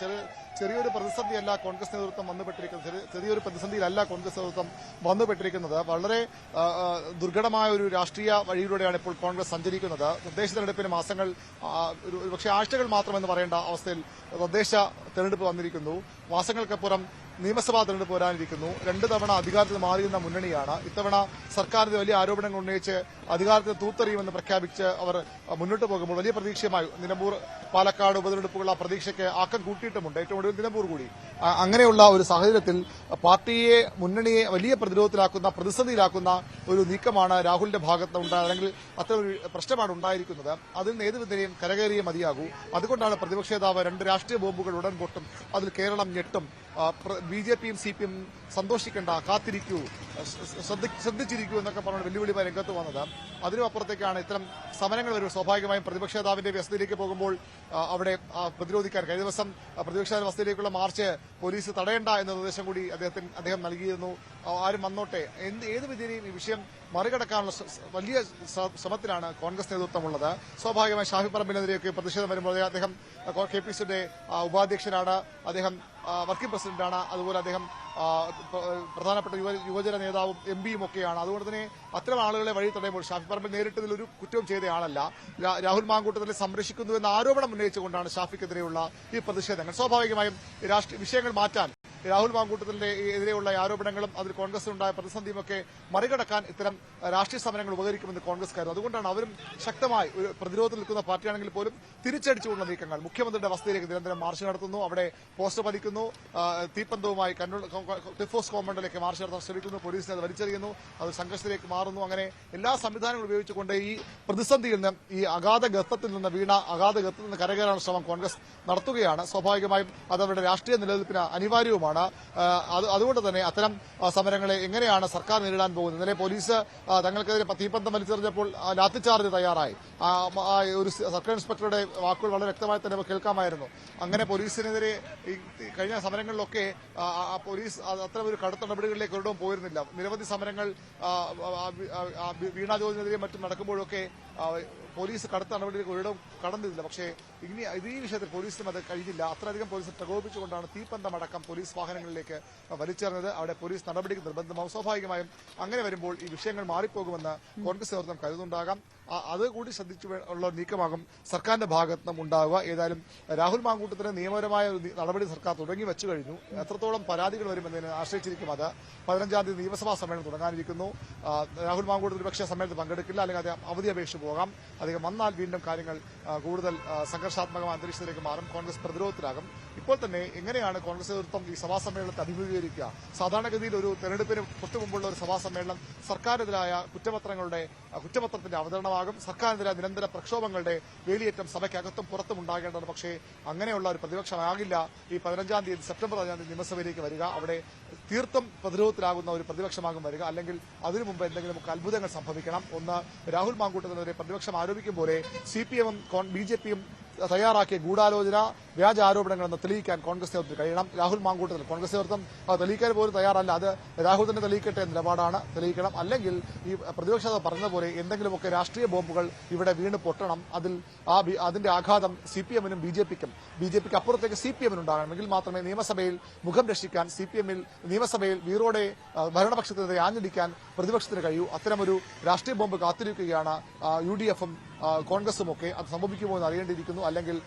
ചെറിയൊരു പ്രതിസന്ധിയല്ല കോൺഗ്രസ് നേതൃത്വം വന്നുപെട്ടിരിക്കുന്നത്. ചെറിയൊരു പ്രതിസന്ധിയിലല്ല കോൺഗ്രസ് നേതൃത്വം വന്നുപെട്ടിരിക്കുന്നത്. വളരെ ദുർഘടമായ ഒരു രാഷ്ട്രീയ വഴിയിലൂടെയാണ് ഇപ്പോൾ കോൺഗ്രസ് സഞ്ചരിക്കുന്നത്. തദ്ദേശ തെരഞ്ഞെടുപ്പിന് മാസങ്ങൾ, പക്ഷേ ആഴ്ചകൾ മാത്രമെന്ന് പറയേണ്ട അവസ്ഥയിൽ തദ്ദേശ തെരഞ്ഞെടുപ്പ് വന്നിരിക്കുന്നു. മാസങ്ങൾക്കപ്പുറം നിയമസഭാ തെരഞ്ഞെടുപ്പ് വരാനിരിക്കുന്നു. 2 തവണ അധികാരത്തിൽ മാറിയുന്ന മുന്നണിയാണ്. ഇത്തവണ സർക്കാരിന് വലിയ ആരോപണങ്ങൾ ഉന്നയിച്ച് അധികാരത്തിൽ തൂത്തെറിയുമെന്ന് പ്രഖ്യാപിച്ച് അവർ മുന്നോട്ട് പോകുമ്പോൾ വലിയ പ്രതീക്ഷയുമായി നിലമ്പൂർ, പാലക്കാട് ഉപതെരഞ്ഞെടുപ്പുകൾ ആ പ്രതീക്ഷയ്ക്ക് ആക്കം കൂട്ടിയിട്ടുമുണ്ട്. ഏറ്റവും ഒടുവിൽ നിലമ്പൂർ കൂടി. അങ്ങനെയുള്ള ഒരു സാഹചര്യത്തിൽ പാർട്ടിയെ, മുന്നണിയെ വലിയ പ്രതിരോധത്തിലാക്കുന്ന, പ്രതിസന്ധിയിലാക്കുന്ന ഒരു നീക്കമാണ് രാഹുലിന്റെ ഭാഗത്ത് ഉണ്ടായത്, അല്ലെങ്കിൽ അത്തരമൊരു പ്രശ്നമാണ് ഉണ്ടായിരിക്കുന്നത്. അതിൽ നിന്ന് ഏത് വിധേനയും കരകയറിയേ മതിയാകൂ. അതുകൊണ്ടാണ് പ്രതിപക്ഷ നേതാവ് 2 രാഷ്ട്രീയ ബോംബുകൾ ഉടൻ പൊട്ടും, അതിൽ കേരളം ഞെട്ടും, ബിജെപിയും സിപിഎം സന്തോഷിക്കേണ്ട, കാത്തിരിക്കൂ, ശ്രദ്ധിച്ചിരിക്കൂ എന്നൊക്കെ പറഞ്ഞ വെല്ലുവിളിമായി രംഗത്ത് വന്നത്. അതിനും അപ്പുറത്തേക്കാണ് ഇത്തരം സമരങ്ങൾ വരും. സ്വാഭാവികമായും പ്രതിപക്ഷ നേതാവിന്റെ വ്യവസ്ഥയിലേക്ക് പോകുമ്പോൾ അവിടെ പ്രതിരോധിക്കാൻ, കഴിഞ്ഞ ദിവസം പ്രതിപക്ഷ വ്യവസ്ഥയിലേക്കുള്ള മാർച്ച് പോലീസ് തടയേണ്ട എന്ന നിർദ്ദേശം കൂടി അദ്ദേഹം നൽകിയിരുന്നു. ആരും വന്നോട്ടെ, ഏത് വിധേനയും ഈ വിഷയം മറികടക്കാനുള്ള വലിയ ശ്രമത്തിലാണ് കോൺഗ്രസ് നേതൃത്വമുള്ളത്. സ്വാഭാവികമായി ഷാഫി പറമ്പിലിനെതിരെയൊക്കെ പ്രതിഷേധം വരുമ്പോൾ അദ്ദേഹം KPCയുടെ ഉപാധ്യക്ഷനാണ്, അദ്ദേഹം വർക്കിംഗ് പ്രസിഡന്റാണ്, അതുപോലെ അദ്ദേഹം പ്രധാനപ്പെട്ട യുവജന നേതാവും MPയും ഒക്കെയാണ്. അതുകൊണ്ട് തന്നെ അത്തരം ആളുകളെ വഴി തടയുമ്പോൾ ഷാഫി പറമ്പിൽ നേരിട്ടതിലൊരു കുറ്റവും ചെയ്ത ആളല്ല. രാഹുൽ മാങ്കൂട്ടത്തിനെ സംരക്ഷിക്കുന്നുവെന്ന ആരോപണം ഉന്നയിച്ചുകൊണ്ടാണ് ഷാഫിക്കെതിരെയുള്ള ഈ പ്രതിഷേധങ്ങൾ. സ്വാഭാവികമായും വിഷയങ്ങൾ മാറ്റാൻ, രാഹുൽ മാങ്കൂട്ടത്തിന്റെ എതിരെയുള്ള ആരോപണങ്ങളും അതിൽ കോൺഗ്രസിനുണ്ടായ പ്രതിസന്ധിയുമൊക്കെ മറികടക്കാൻ ഇത്തരം രാഷ്ട്രീയ സമരങ്ങൾ ഉപകരിക്കുമെന്ന് കോൺഗ്രസ് കരുതുന്നു. അതുകൊണ്ടാണ് അവരും ശക്തമായി ഒരു പ്രതിരോധത്തിൽ നിൽക്കുന്ന പാർട്ടിയാണെങ്കിൽ പോലും തിരിച്ചടിച്ചുകൊണ്ടുള്ള നീക്കങ്ങൾ. മുഖ്യമന്ത്രിയുടെ വസതിയിലേക്ക് നിരന്തരം മാർച്ച് നടത്തുന്നു, അവിടെ പോസ്റ്റർ പതിക്കുന്നു, തീപ്പന്തവുമായി ക്ലിഫ് ഹൗസ് കോമ്പൗണ്ടിലേക്ക് മാർച്ച് നടത്താൻ ശ്രമിക്കുന്നു, പോലീസിനെ അത് വലിച്ചെറിയുന്നു, അത് സംഘർഷത്തിലേക്ക് മാറുന്നു. അങ്ങനെ എല്ലാ സംവിധാനങ്ങളും ഉപയോഗിച്ചുകൊണ്ട് ഈ പ്രതിസന്ധിയിൽ നിന്ന്, ഈ അഗാധ ഗർത്തത്തിൽ നിന്ന് കരകയറാനുള്ള ശ്രമം കോൺഗ്രസ് നടത്തുകയാണ്. സ്വാഭാവികമായും അത് അവരുടെ രാഷ്ട്രീയ നിലനിൽപ്പിന് അനിവാര്യവുമാണ്. അതുകൊണ്ട് തന്നെ അത്തരം സമരങ്ങളെ എങ്ങനെയാണ് സർക്കാർ നേരിടാൻ പോകുന്നത്? ഇന്നലെ പോലീസ് തങ്ങൾക്കെതിരെ തീപ്പന്തം വലിച്ചെറിഞ്ഞപ്പോൾ ലാത്തിച്ചാർജ് തയ്യാറായി. ഒരു സർക്കിൾ ഇൻസ്പെക്ടറുടെ വാക്കുകൾ വളരെ വ്യക്തമായി തന്നെ കേൾക്കാമായിരുന്നു. അങ്ങനെ പോലീസിനെതിരെ കഴിഞ്ഞ സമരങ്ങളിലൊക്കെ പോലീസ് അത്തരം ഒരു കടുത്ത നടപടികളിലേക്ക് ഒരിടവും പോയിരുന്നില്ല. നിരവധി സമരങ്ങൾ വീണാ ജോർജിനെതിരെ മറ്റും നടക്കുമ്പോഴൊക്കെ പോലീസ് കടുത്ത നടപടിയിലേക്ക് ഒരിടവും കടന്നില്ല. പക്ഷേ ഈ വിഷയത്തിൽ പോലീസിനും അത് കഴിഞ്ഞില്ല. അത്രയധികം പോലീസ് പ്രകോപിപ്പിച്ചുകൊണ്ടാണ് തീപ്പന്തമടക്കം പോലീസ് വാഹനങ്ങളിലേക്ക് വലിച്ചെറിഞ്ഞത്. അവിടെ പോലീസ് നടപടിക്ക് നിർബന്ധമാവും. സ്വാഭാവികമായും അങ്ങനെ വരുമ്പോൾ ഈ വിഷയങ്ങൾ മാറിപ്പോകുമെന്ന് കോൺഗ്രസ് നേതൃത്വം കരുതുന്നുണ്ടാകാം. അതുകൂടി ശ്രദ്ധിച്ചു ഉള്ള നീക്കമാകും സർക്കാരിന്റെ ഭാഗത്ത് നിന്നും ഉണ്ടാവുക. ഏതായാലും രാഹുൽ മാങ്കൂട്ടത്തിന് നിയമപരമായ ഒരു നടപടി സർക്കാർ തുടങ്ങി വെച്ചു കഴിഞ്ഞു. എത്രത്തോളം പരാതികൾ വരുമെന്നതിനെ ആശ്രയിച്ചിരിക്കും അത്. 15-ാം തീയതി നിയമസഭാ സമ്മേളനം തുടങ്ങാനിരിക്കുന്നു. രാഹുൽ മാങ്കൂട്ടത്തിൽ ഒരുപക്ഷെ സമ്മേളനത്തിൽ പങ്കെടുക്കില്ല, അല്ലെങ്കിൽ അദ്ദേഹം അവധി അപേക്ഷിച്ച് പോകാം. അദ്ദേഹം വന്നാൽ വീണ്ടും കാര്യങ്ങൾ കൂടുതൽ സംഘർഷാത്മകമായ അന്തരീക്ഷത്തിലേക്ക് മാറും. കോൺഗ്രസ് പ്രതിരോധത്തിലാകും. ഇപ്പോൾ തന്നെ എങ്ങനെയാണ് കോൺഗ്രസ് നേതൃത്വം ഈ സഭാ സമ്മേളനത്തെ അഭിമുഖീകരിക്കുക? സാധാരണഗതിയിൽ ഒരു തെരഞ്ഞെടുപ്പിന് തൊട്ടുമുമ്പുള്ള ഒരു സഭാ സമ്മേളനം സർക്കാരിനെതിരായ കുറ്റപത്രത്തിന്റെ അവതരണമാകും. സർക്കാരിനെതിരായ നിരന്തര പ്രക്ഷോഭങ്ങളുടെ വേലിയേറ്റം സഭയ്ക്കകത്തും പുറത്തും ഉണ്ടാകേണ്ടത്. പക്ഷേ അങ്ങനെയുള്ള ഒരു പ്രതിപക്ഷമാകില്ല ഈ 15-ാം തീയതി, സെപ്റ്റംബർ 15-ാം തീയതി നിയമസഭയിലേക്ക് വരിക. അവിടെ തീർത്തും പ്രതിരോധത്തിലാകുന്ന ഒരു പ്രതിപക്ഷമാകും വരിക. അല്ലെങ്കിൽ അതിനു മുമ്പ് എന്തെങ്കിലുമൊക്കെ അത്ഭുതങ്ങൾ സംഭവിക്കണം. ഒന്ന്, രാഹുൽ മാങ്കൂട്ടത്തിനെതിരെ പ്രതിപക്ഷം ആരോപിക്കും പോലെ CPM-ഉം BJP-യും തയ്യാറാക്കിയ ഗൂഢാലോചന, വ്യാജ ആരോപണങ്ങളെന്ന് തെളിയിക്കാൻ കോൺഗ്രസ് നേതൃത്വത്തിന് കഴിയണം. രാഹുൽ മാങ്കൂട്ടത്തിൽ കോൺഗ്രസ് നേതൃത്വം തെളിയിക്കാൻ പോലും തയ്യാറല്ല. അത് രാഹുൽ തന്നെ തെളിയിക്കട്ടെ നിലപാടാണ്, തെളിയിക്കണം. അല്ലെങ്കിൽ ഈ പ്രതിപക്ഷ പറഞ്ഞതുപോലെ എന്തെങ്കിലുമൊക്കെ രാഷ്ട്രീയ ബോംബുകൾ ഇവിടെ വീണ് പൊട്ടണം. അതിന്റെ ആഘാതം CPM-നും BJPക്ക് അപ്പുറത്തേക്ക് CPM-നുണ്ടാകണമെങ്കിൽ മാത്രമേ നിയമസഭയിൽ മുഖം രക്ഷിക്കാൻ, നിയമസഭയിൽ വീറോടെ ഭരണപക്ഷത്തിനെതിരെ ആഞ്ഞടിക്കാൻ പ്രതിപക്ഷത്തിന് കഴിയൂ. അത്തരമൊരു രാഷ്ട്രീയ ബോംബ് കാത്തിരിക്കുകയാണ് UDF-ഉം കോൺഗ്രസുമൊക്കെ. അത് സംഭവിക്കുമോ എന്ന് അറിയേണ്ടിയിരിക്കുന്നു. അല്ലെങ്കിൽ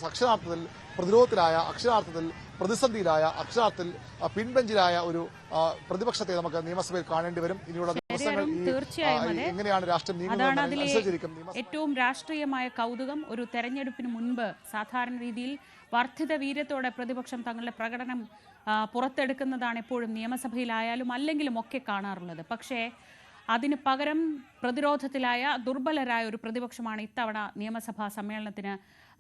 അക്ഷരാർത്ഥത്തിൽ പ്രതിരോധത്തിലായ, അക്ഷരാർത്ഥത്തിൽ പ്രതിസന്ധിയിലായ, അക്ഷരാർത്ഥത്തിൽ പിൻബെഞ്ചിലായ ഒരു പ്രതിപക്ഷത്തെ നമുക്ക് നിയമസഭയിൽ കാണേണ്ടി വരും. ഇനിയുള്ള ദിവസങ്ങൾ എങ്ങനെയാണ് രാഷ്ട്രീയം നീങ്ങുന്നത്? ഏറ്റവും രാഷ്ട്രീയമായ കൗതുകം, ഒരു തെരഞ്ഞെടുപ്പിന് മുൻപ് സാധാരണ രീതിയിൽ വർദ്ധിത വീര്യത്തോടെ പ്രതിപക്ഷം തങ്ങളുടെ പ്രകടനം പുറത്തെടുക്കുന്നതാണ് എപ്പോഴും നിയമസഭയിലായാലും അല്ലെങ്കിലും ഒക്കെ കാണാറുള്ളത്. പക്ഷേ അതിന് പകരം പ്രതിരോധത്തിലായ, ദുർബലരായ ഒരു പ്രതിപക്ഷമാണ് ഇത്തവണ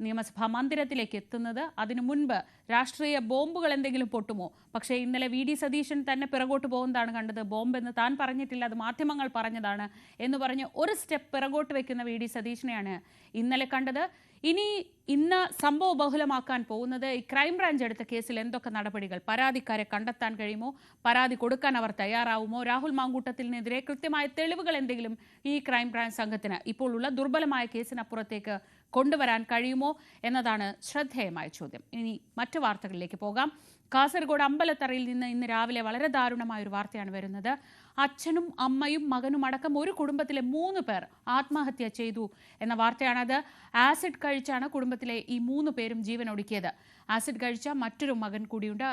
നിയമസഭാ മന്ദിരത്തിലേക്ക് എത്തുന്നത്. അതിനു മുൻപ് രാഷ്ട്രീയ ബോംബുകൾ എന്തെങ്കിലും പൊട്ടുമോ? പക്ഷേ ഇന്നലെ VD സതീശൻ തന്നെ പിറകോട്ട് പോകുന്നതാണ് കണ്ടത്. ബോംബെന്ന് താൻ പറഞ്ഞിട്ടില്ല, അത് മാധ്യമങ്ങൾ പറഞ്ഞതാണ് എന്ന് പറഞ്ഞ് ഒരു സ്റ്റെപ്പ് പിറകോട്ട് വെക്കുന്ന VD സതീശനെയാണ് ഇന്നലെ കണ്ടത്. ഇന്ന് സംഭവ ബഹുലമാക്കാൻ പോകുന്നത് ഈ ക്രൈംബ്രാഞ്ച് എടുത്ത കേസിൽ എന്തൊക്കെ നടപടികൾ, പരാതിക്കാരെ കണ്ടെത്താൻ കഴിയുമോ, പരാതി കൊടുക്കാൻ അവർ തയ്യാറാവുമോ, രാഹുൽ മാങ്കൂട്ടത്തിനെതിരെ കൃത്യമായ തെളിവുകൾ എന്തെങ്കിലും ഈ ക്രൈംബ്രാഞ്ച് സംഘത്തിന് ഇപ്പോൾ ഉള്ള ദുർബലമായ കേസിനപ്പുറത്തേക്ക് കൊണ്ടുവരാൻ കഴിയുമോ എന്നതാണ് ശ്രദ്ധേയമായ ചോദ്യം. ഇനി മറ്റു വാർത്തകളിലേക്ക് പോകാം. കാസർഗോഡ് അമ്പലത്തറയിൽ നിന്ന് ഇന്ന് രാവിലെ വളരെ ദാരുണമായ ഒരു വാർത്തയാണ് വരുന്നത്. അച്ഛനും അമ്മയും മകനും അടക്കം ഒരു കുടുംബത്തിലെ 3 പേർ ആത്മഹത്യ ചെയ്തു എന്ന വാർത്തയാണത്. ആസിഡ് കഴിച്ചാണ് കുടുംബത്തിലെ ഈ 3 പേരും ജീവനൊടുക്കിയത്. ആസിഡ് കഴിച്ച മറ്റൊരു മകൻ കൂടിയുണ്ട്.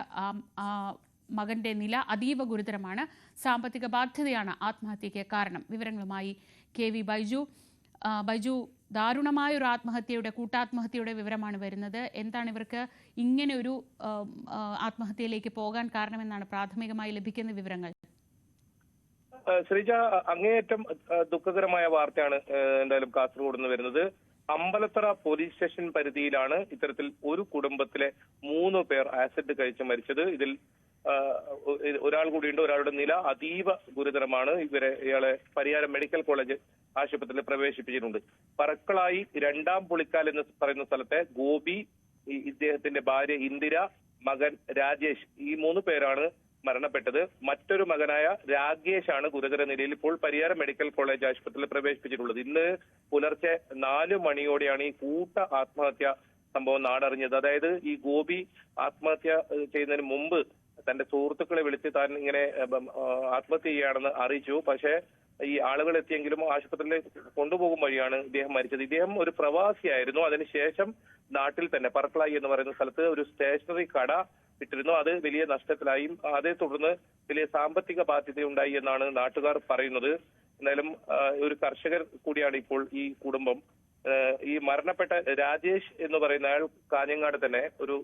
മകന്റെ നില അതീവ ഗുരുതരമാണ്. സാമ്പത്തിക ബാധ്യതയാണ് ആത്മഹത്യയ്ക്ക് കാരണം. വിവരങ്ങളുമായി KV ബൈജു. ബൈജു, ദാരുണമായ ഒരു കൂട്ടാത്മഹത്യയുടെ വിവരമാണ് വരുന്നത്. എന്താണ് ഇവർക്ക് ഇങ്ങനെ ഒരു ആത്മഹത്യയിലേക്ക് പോകാൻ കാരണമെന്നാണ് പ്രാഥമികമായി ലഭിക്കുന്ന വിവരങ്ങൾ? ശ്രീജ, അങ്ങേയറ്റം ദുഃഖകരമായ വാർത്തയാണ് എന്തായാലും കാസർഗോഡ് നിന്ന് വരുന്നത്. അമ്പലത്തറ പോലീസ് സ്റ്റേഷൻ പരിധിയിലാണ് ഇത്തരത്തിൽ ഒരു കുടുംബത്തിലെ 3 പേർ ആസിഡ് കഴിച്ച് മരിച്ചത്. ഇതിൽ ഒരാൾ കൂടിയുണ്ട്. ഒരാളുടെ നില അതീവ ഗുരുതരമാണ്. ഇയാളെ പരിയാരം മെഡിക്കൽ കോളേജ് ആശുപത്രിയിൽ പ്രവേശിപ്പിച്ചിട്ടുണ്ട്. പറക്കളായി 2-ാം പുളിക്കാൽ എന്ന് പറയുന്ന സ്ഥലത്തെ ഗോപി, ഇദ്ദേഹത്തിന്റെ ഭാര്യ ഇന്ദിര, മകൻ രാജേഷ്, ഈ 3 പേരാണ് മരണപ്പെട്ടത്. മറ്റൊരു മകനായ രാകേഷ് ആണ് ഗുരുതര നിലയിൽ ഇപ്പോൾ പരിയാരം മെഡിക്കൽ കോളേജ് ആശുപത്രിയിൽ പ്രവേശിപ്പിച്ചിട്ടുള്ളത്. ഇന്ന് പുലർച്ചെ 4 മണിയോടെയാണ് ഈ കൂട്ട ആത്മഹത്യ സംഭവം നാടറിഞ്ഞത്. അതായത് ഈ ഗോപി ആത്മഹത്യ ചെയ്യുന്നതിന് മുമ്പ് തന്റെ സുഹൃത്തുക്കളെ വിളിച്ച് താൻ ഇങ്ങനെ ആത്മഹത്യ ചെയ്യുകയാണെന്ന് അറിയിച്ചു. പക്ഷേ ഈ ആളുകൾ എത്തിയെങ്കിലും ആശുപത്രിയിൽ കൊണ്ടുപോകും വഴിയാണ് ഇദ്ദേഹം മരിച്ചത്. ഇദ്ദേഹം ഒരു പ്രവാസിയായിരുന്നു. അതിനുശേഷം നാട്ടിൽ തന്നെ പറക്കളായി എന്ന് പറയുന്ന സ്ഥലത്ത് ഒരു സ്റ്റേഷനറി കട ഇട്ടിരുന്നു. അത് വലിയ നഷ്ടത്തിലായും അതേ തുടർന്ന് വലിയ സാമ്പത്തിക ബാധ്യതയുണ്ടായി എന്നാണ് നാട്ടുകാർ പറയുന്നത്. എന്തായാലും ഒരു കർഷകർ കൂടിയാണ് ഇപ്പോൾ ഈ കുടുംബം. ഈ മരണപ്പെട്ട രാജേഷ് എന്ന് പറയുന്ന ആൾ കാഞ്ഞങ്ങാട് തന്നെ ഒരു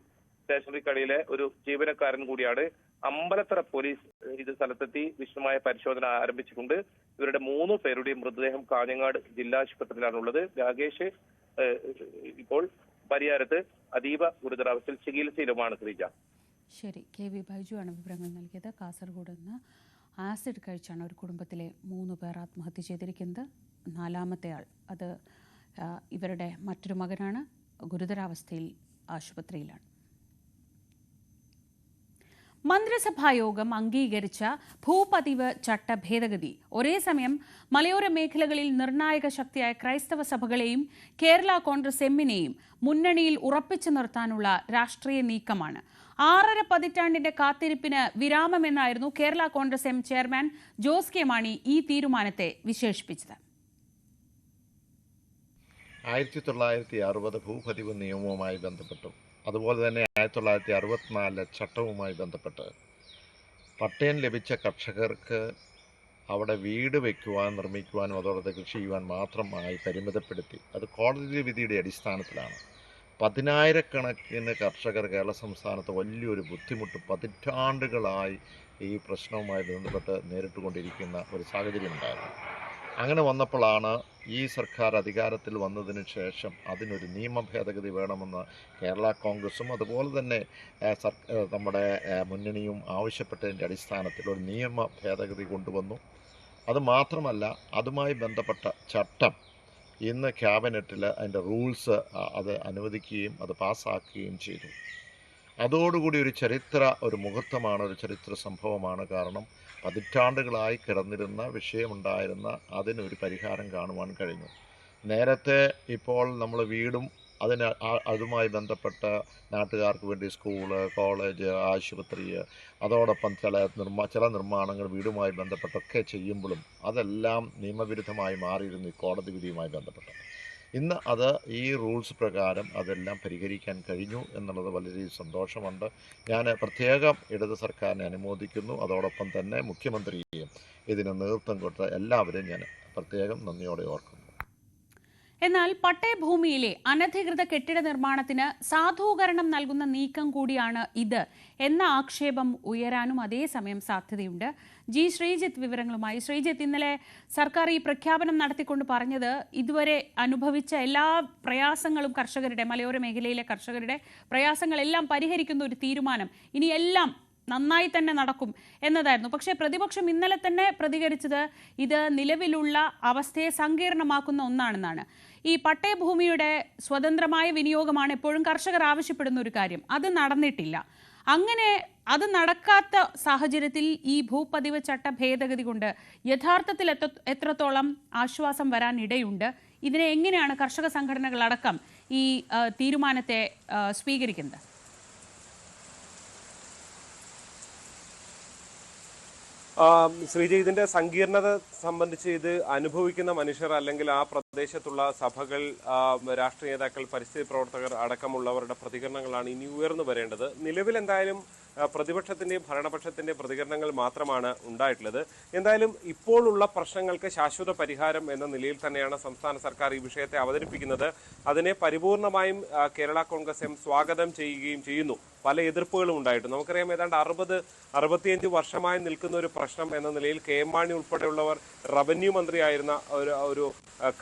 സ്റ്റേഷനറി കടയിലെ ഒരു ജീവനക്കാരൻ കൂടിയാണ്. അമ്പലത്തറ പോലീസ് ഇത് സ്ഥലത്തെത്തി വിശദമായ പരിശോധന ആരംഭിച്ചിട്ടുണ്ട്. ഇവരുടെ 3 പേരുടെയും മൃതദേഹം കാഞ്ഞങ്ങാട് ജില്ലാ ആശുപത്രിയിലാണുള്ളത്. രാകേഷ് ഇപ്പോൾ പരിയാരത്ത് അതീവ ഗുരുതരാവസ്ഥയിൽ ചികിത്സയിലുമാണ്. ശ്രീജ, ശരി. KV ബൈജു ആണ് വിവരങ്ങൾ നൽകിയത്. കാസർഗോഡ് നിന്ന് ആസിഡ് കഴിച്ചാണ് ഒരു കുടുംബത്തിലെ 3 പേർ ആത്മഹത്യ ചെയ്തിരിക്കുന്നത്. 4-ാമത്തെ ആൾ അത് ഇവരുടെ മറ്റൊരു മകനാണ്. ഗുരുതരാവസ്ഥയിൽ ആശുപത്രിയിലാണ്. മന്ത്രിസഭായോഗം അംഗീകരിച്ച ഭൂപതിവ് ചട്ട ഭേദഗതി ഒരേ സമയം മലയോര മേഖലകളിൽ നിർണായക ശക്തിയായ ക്രൈസ്തവ സഭകളെയും കേരള കോൺഗ്രസ് എമ്മിനെയും മുന്നണിയിൽ ഉറപ്പിച്ചു നിർത്താനുള്ള രാഷ്ട്രീയ നീക്കമാണ്. 6.5 പതിറ്റാണ്ടിന്റെ കാത്തിരിപ്പിന് വിരാമമെന്നായിരുന്നു കേരള കോൺഗ്രസ് എം ചെയർമാൻ ജോസ് കെ മാണി ഈ തീരുമാനത്തെ വിശേഷിപ്പിച്ചത്. 1960 ഭൂപതിവ് നിയമവുമായി ബന്ധപ്പെട്ടും അതുപോലെ തന്നെ 1964 ചട്ടവുമായി ബന്ധപ്പെട്ട് പട്ടയം ലഭിച്ച കർഷകർക്ക് അവിടെ വീട് വയ്ക്കുവാൻ, നിർമ്മിക്കുവാനും അതോടൊപ്പം കൃഷി ചെയ്യുവാൻ മാത്രമായി പരിമിതപ്പെടുത്തി. അത് കോടതി വിധിയുടെ അടിസ്ഥാനത്തിലാണ്. 10,000-കണക്കിന് കർഷകർ കേരള സംസ്ഥാനത്ത് വലിയൊരു ബുദ്ധിമുട്ട് പതിറ്റാണ്ടുകളായി ഈ പ്രശ്നവുമായി ബന്ധപ്പെട്ട് നേരിട്ടുകൊണ്ടിരിക്കുന്ന ഒരു സാഹചര്യമുണ്ടായിരുന്നു. അങ്ങനെ വന്നപ്പോഴാണ് ഈ സർക്കാർ അധികാരത്തിൽ വന്നതിന് ശേഷം അതിനൊരു നിയമ ഭേദഗതി വേണമെന്ന് കേരള കോൺഗ്രസും അതുപോലെ തന്നെ നമ്മുടെ മുന്നണിയും ആവശ്യപ്പെട്ടതിൻ്റെ അടിസ്ഥാനത്തിൽ ഒരു നിയമ ഭേദഗതി കൊണ്ടുവന്നു. അതുമാത്രമല്ല, അതുമായി ബന്ധപ്പെട്ട ചട്ടം ഇന്ന് ക്യാബിനറ്റിൽ അതിൻ്റെ റൂൾസ് അത് അനുവദിക്കുകയും അത് പാസ്സാക്കുകയും ചെയ്തു. അതോടുകൂടി ഒരു മുഹൂർത്തമാണ്, ഒരു ചരിത്ര സംഭവമാണ്. കാരണം പതിറ്റാണ്ടുകളായി കിടന്നിരുന്ന വിഷയമുണ്ടായിരുന്ന അതിനൊരു പരിഹാരം കാണുവാൻ കഴിഞ്ഞു. നേരത്തെ ഇപ്പോൾ നമ്മൾ വീടും അതുമായി ബന്ധപ്പെട്ട നാട്ടുകാർക്ക് വേണ്ടി സ്കൂള്, കോളേജ്, ആശുപത്രി, അതോടൊപ്പം ചില നിർമ്മാണങ്ങൾ വീടുമായി ബന്ധപ്പെട്ടൊക്കെ ചെയ്യുമ്പോഴും അതെല്ലാം നിയമവിരുദ്ധമായി മാറിയിരുന്നു ഈ കോടതി വിധിയുമായി ബന്ധപ്പെട്ട്. ഇന്ന് അത് ഈ റൂൾസ് പ്രകാരം അതെല്ലാം പരിഹരിക്കാൻ കഴിഞ്ഞു എന്നുള്ളത് വളരെ സന്തോഷമുണ്ട്. ഞാൻ പ്രത്യേകം ഇടത് സർക്കാരിനെ അനുമോദിക്കുന്നു. അതോടൊപ്പം തന്നെ മുഖ്യമന്ത്രിയെയും ഇതിന് നേതൃത്വം കൊടുത്ത എല്ലാവരെയും ഞാൻ പ്രത്യേകം നന്ദിയോടെ ഓർക്കുന്നു. എന്നാൽ പട്ടയഭൂമിയിലെ അനധികൃത കെട്ടിട നിർമ്മാണത്തിന് സാധൂകരണം നൽകുന്ന നീക്കം കൂടിയാണ് ഇത് എന്ന ആക്ഷേപം ഉയരാനും അതേസമയം സാധ്യതയുണ്ട്. ശ്രീജിത്ത് വിവരങ്ങളുമായി. ശ്രീജിത്ത്, ഇന്നലെ സർക്കാർ ഈ പ്രഖ്യാപനം നടത്തിക്കൊണ്ട് പറഞ്ഞത് ഇതുവരെ അനുഭവിച്ച എല്ലാ പ്രയാസങ്ങളും മലയോര മേഖലയിലെ കർഷകരുടെ പ്രയാസങ്ങളെല്ലാം പരിഹരിക്കുന്ന ഒരു തീരുമാനം, ഇനി എല്ലാം നന്നായി തന്നെ നടക്കും എന്നതായിരുന്നു. പക്ഷേ പ്രതിപക്ഷം ഇന്നലെ തന്നെ പ്രതികരിച്ചത് ഇത് നിലവിലുള്ള അവസ്ഥയെ സങ്കീർണമാക്കുന്ന ഒന്നാണെന്നാണ്. ഈ പട്ടയഭൂമിയുടെ സ്വതന്ത്രമായ വിനിയോഗമാണ് എപ്പോഴും കർഷകർ ആവശ്യപ്പെടുന്ന ഒരു കാര്യം. അത് നടന്നിട്ടില്ല. അങ്ങനെ അത് നടക്കാത്ത സാഹചര്യത്തിൽ ഈ ഭൂപതിവ് ചട്ട ഭേദഗതി കൊണ്ട് യഥാർത്ഥത്തിൽ എത്രത്തോളം ആശ്വാസം വരാൻ ഇടയുണ്ട്? ഇതിനെ എങ്ങനെയാണ് കർഷക സംഘടനകളടക്കം ഈ തീരുമാനത്തെ സ്വീകരിക്കുന്നത്? ശ്രീജ, ഇതിന്റെ സങ്കീർണത സംബന്ധിച്ച് ഇത് അനുഭവിക്കുന്ന മനുഷ്യർ അല്ലെങ്കിൽ ആ പ്രദേശത്തുള്ള സഭകൾ, രാഷ്ട്രീയ നേതാക്കൾ, പരിസ്ഥിതി പ്രവർത്തകർ അടക്കമുള്ളവരുടെ പ്രതികരണങ്ങളാണ് ഇനി ഉയർന്നു വരേണ്ടത്. നിലവിൽ എന്തായാലും പ്രതിപക്ഷത്തിന്റെയും ഭരണപക്ഷത്തിന്റെയും പ്രതികരണങ്ങൾ മാത്രമാണ് ഉണ്ടായിട്ടുള്ളത്. എന്തായാലും ഇപ്പോഴുള്ള പ്രശ്നങ്ങൾക്ക് ശാശ്വത പരിഹാരം എന്ന നിലയിൽ തന്നെയാണ് സംസ്ഥാന സർക്കാർ ഈ വിഷയത്തെ അവതരിപ്പിക്കുന്നത്. അതിനെ പരിപൂർണമായും കേരള കോൺഗ്രസ് എം സ്വാഗതം ചെയ്യുകയും ചെയ്യുന്നു. പല എതിർപ്പുകളും ഉണ്ടായിട്ട് നമുക്കറിയാം, ഏതാണ്ട് 65 വർഷമായി നിൽക്കുന്ന ഒരു പ്രശ്നം എന്ന നിലയിൽ കെ എം മാണി ഉൾപ്പെടെയുള്ളവർ റവന്യൂ മന്ത്രിയായിരുന്ന ഒരു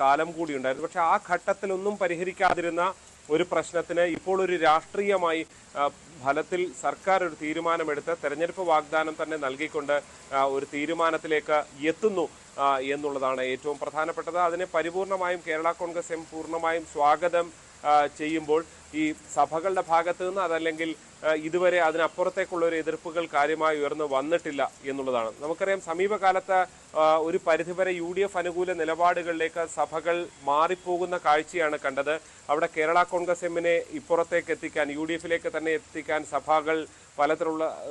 കാലം കൂടി ഉണ്ടായിരുന്നു. പക്ഷെ ആ ഘട്ടത്തിലൊന്നും പരിഹരിക്കാതിരുന്ന ഒരു പ്രശ്നത്തിന് ഇപ്പോൾ ഒരു രാഷ്ട്രീയമായി ഫലത്തിൽ സർക്കാർ ഒരു തീരുമാനമെടുത്ത് തെരഞ്ഞെടുപ്പ് വാഗ്ദാനം തന്നെ നൽകിക്കൊണ്ട് ഒരു തീരുമാനത്തിലേക്ക് എത്തുന്നു എന്നുള്ളതാണ് ഏറ്റവും പ്രധാനപ്പെട്ടത്. അതിനെ പരിപൂർണമായും കേരള കോൺഗ്രസ് എം പൂർണ്ണമായും സ്വാഗതം ചെയ്യുമ്പോൾ ഈ സഭകളുടെ ഭാഗത്തു നിന്ന് അതല്ലെങ്കിൽ ഇതുവരെ അതിനപ്പുറത്തേക്കുള്ള ഒരു എതിർപ്പുകൾ കാര്യമായി ഉയർന്നു വന്നിട്ടില്ല എന്നുള്ളതാണ്. നമുക്കറിയാം, സമീപകാലത്ത് ഒരു പരിധിവരെ UDF അനുകൂല നിലപാടുകളിലേക്ക് സഭകൾ മാറിപ്പോകുന്ന കാഴ്ചയാണ് കണ്ടത്. അവിടെ കേരള കോൺഗ്രസ് എമ്മിനെ ഇപ്പുറത്തേക്ക് എത്തിക്കാൻ, UDFിലേക്ക് തന്നെ എത്തിക്കാൻ സഭകൾ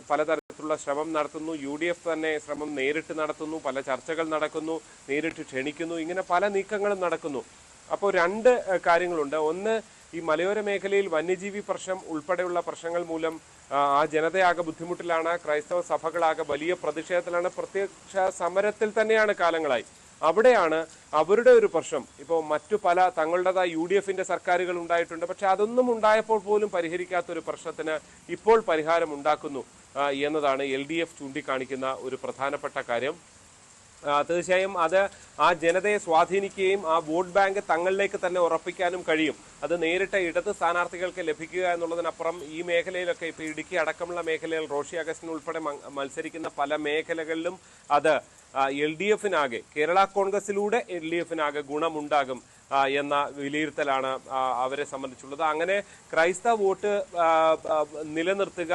പലതരത്തിലുള്ള ശ്രമം നടത്തുന്നു. UDF തന്നെ ശ്രമം നേരിട്ട് നടത്തുന്നു, പല ചർച്ചകൾ നടക്കുന്നു, നേരിട്ട് ക്ഷണിക്കുന്നു, ഇങ്ങനെ പല നീക്കങ്ങളും നടക്കുന്നു. അപ്പോൾ രണ്ട് കാര്യങ്ങളുണ്ട്. ഒന്ന്, ഈ മലയോര മേഖലയിൽ വന്യജീവി പ്രശ്നം ഉൾപ്പെടെയുള്ള പ്രശ്നങ്ങൾ മൂലം ആ ജനതയാകെ ബുദ്ധിമുട്ടിലാണ്. ക്രൈസ്തവ സഭകളാകെ വലിയ പ്രതിഷേധത്തിലാണ്, പ്രത്യക്ഷ സമരത്തിൽ തന്നെയാണ് കാലങ്ങളായി. അവിടെയാണ് അവരുടെ ഒരു പ്രശ്നം. ഇപ്പോൾ മറ്റു പല തങ്ങളുടേതായ UDFന്റെ സർക്കാരുകൾ ഉണ്ടായിട്ടുണ്ട്. പക്ഷെ അതൊന്നും ഉണ്ടായപ്പോൾ പോലും പരിഹരിക്കാത്തൊരു പ്രശ്നത്തിന് ഇപ്പോൾ പരിഹാരം ഉണ്ടാക്കുന്നു എന്നതാണ് LDF ചൂണ്ടിക്കാണിക്കുന്ന ഒരു പ്രധാനപ്പെട്ട കാര്യം. തീർച്ചയായും അത് ആ ജനതയെ സ്വാധീനിക്കുകയും ആ വോട്ട് ബാങ്ക് തങ്ങളിലേക്ക് തന്നെ ഉറപ്പിക്കാനും കഴിയും. അത് നേരിട്ട് ഇടത് സ്ഥാനാർത്ഥികൾക്ക് ലഭിക്കുക എന്നുള്ളതിനപ്പുറം ഈ മേഖലയിലൊക്കെ ഇപ്പോൾ ഇടുക്കി അടക്കമുള്ള മേഖലകൾ, റോഷി അഗസ്റ്റിൻ ഉൾപ്പെടെ മത്സരിക്കുന്ന പല മേഖലകളിലും അത് LDFനാകെ, കേരള കോൺഗ്രസിലൂടെ LDFനാകെ ഗുണമുണ്ടാകും എന്ന വിലയിരുത്തലാണ് അവരെ സംബന്ധിച്ചുള്ളത്. അങ്ങനെ ക്രൈസ്തവ വോട്ട് നിലനിർത്തുക,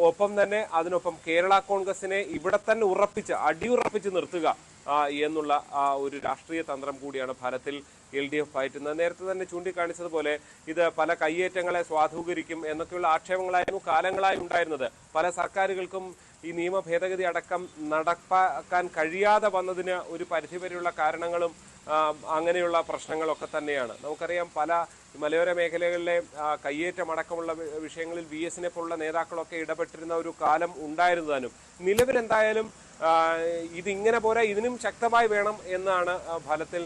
ഒപ്പം തന്നെ അതിനൊപ്പം കേരള കോൺഗ്രസിനെ ഇവിടെ തന്നെ അടിയുറപ്പിച്ച് നിർത്തുക എന്നുള്ള ഒരു രാഷ്ട്രീയ തന്ത്രം കൂടിയാണ് ഫലത്തിൽ LDF പയറ്റുന്നത്. നേരത്തെ തന്നെ ചൂണ്ടിക്കാണിച്ചതുപോലെ ഇത് പല കയ്യേറ്റങ്ങളെ സ്വാധൂകരിക്കും എന്നൊക്കെയുള്ള ആക്ഷേപങ്ങളായിരുന്നു കാലങ്ങളായി ഉണ്ടായിരുന്നത്. പല സർക്കാരുകൾക്കും ഈ നിയമ ഭേദഗതി അടക്കം നടപ്പാക്കാൻ കഴിയാതെ വന്നതിന് ഒരു പരിധിവരെയുള്ള കാരണങ്ങളും അങ്ങനെയുള്ള പ്രശ്നങ്ങളൊക്കെ തന്നെയാണ്. നമുക്കറിയാം, പല മലയോര മേഖലകളിലെ കയ്യേറ്റമടക്കമുള്ള വിഷയങ്ങളിൽ VSനെ പോലുള്ള നേതാക്കളൊക്കെ ഇടപെട്ടിരുന്ന ഒരു കാലം ഉണ്ടായിരുന്നതാനും. നിലവിലെന്തായാലും ഇതിങ്ങനെ പോരാ, ഇതിനും ശക്തമായി വേണം എന്നാണ് ഫലത്തിൽ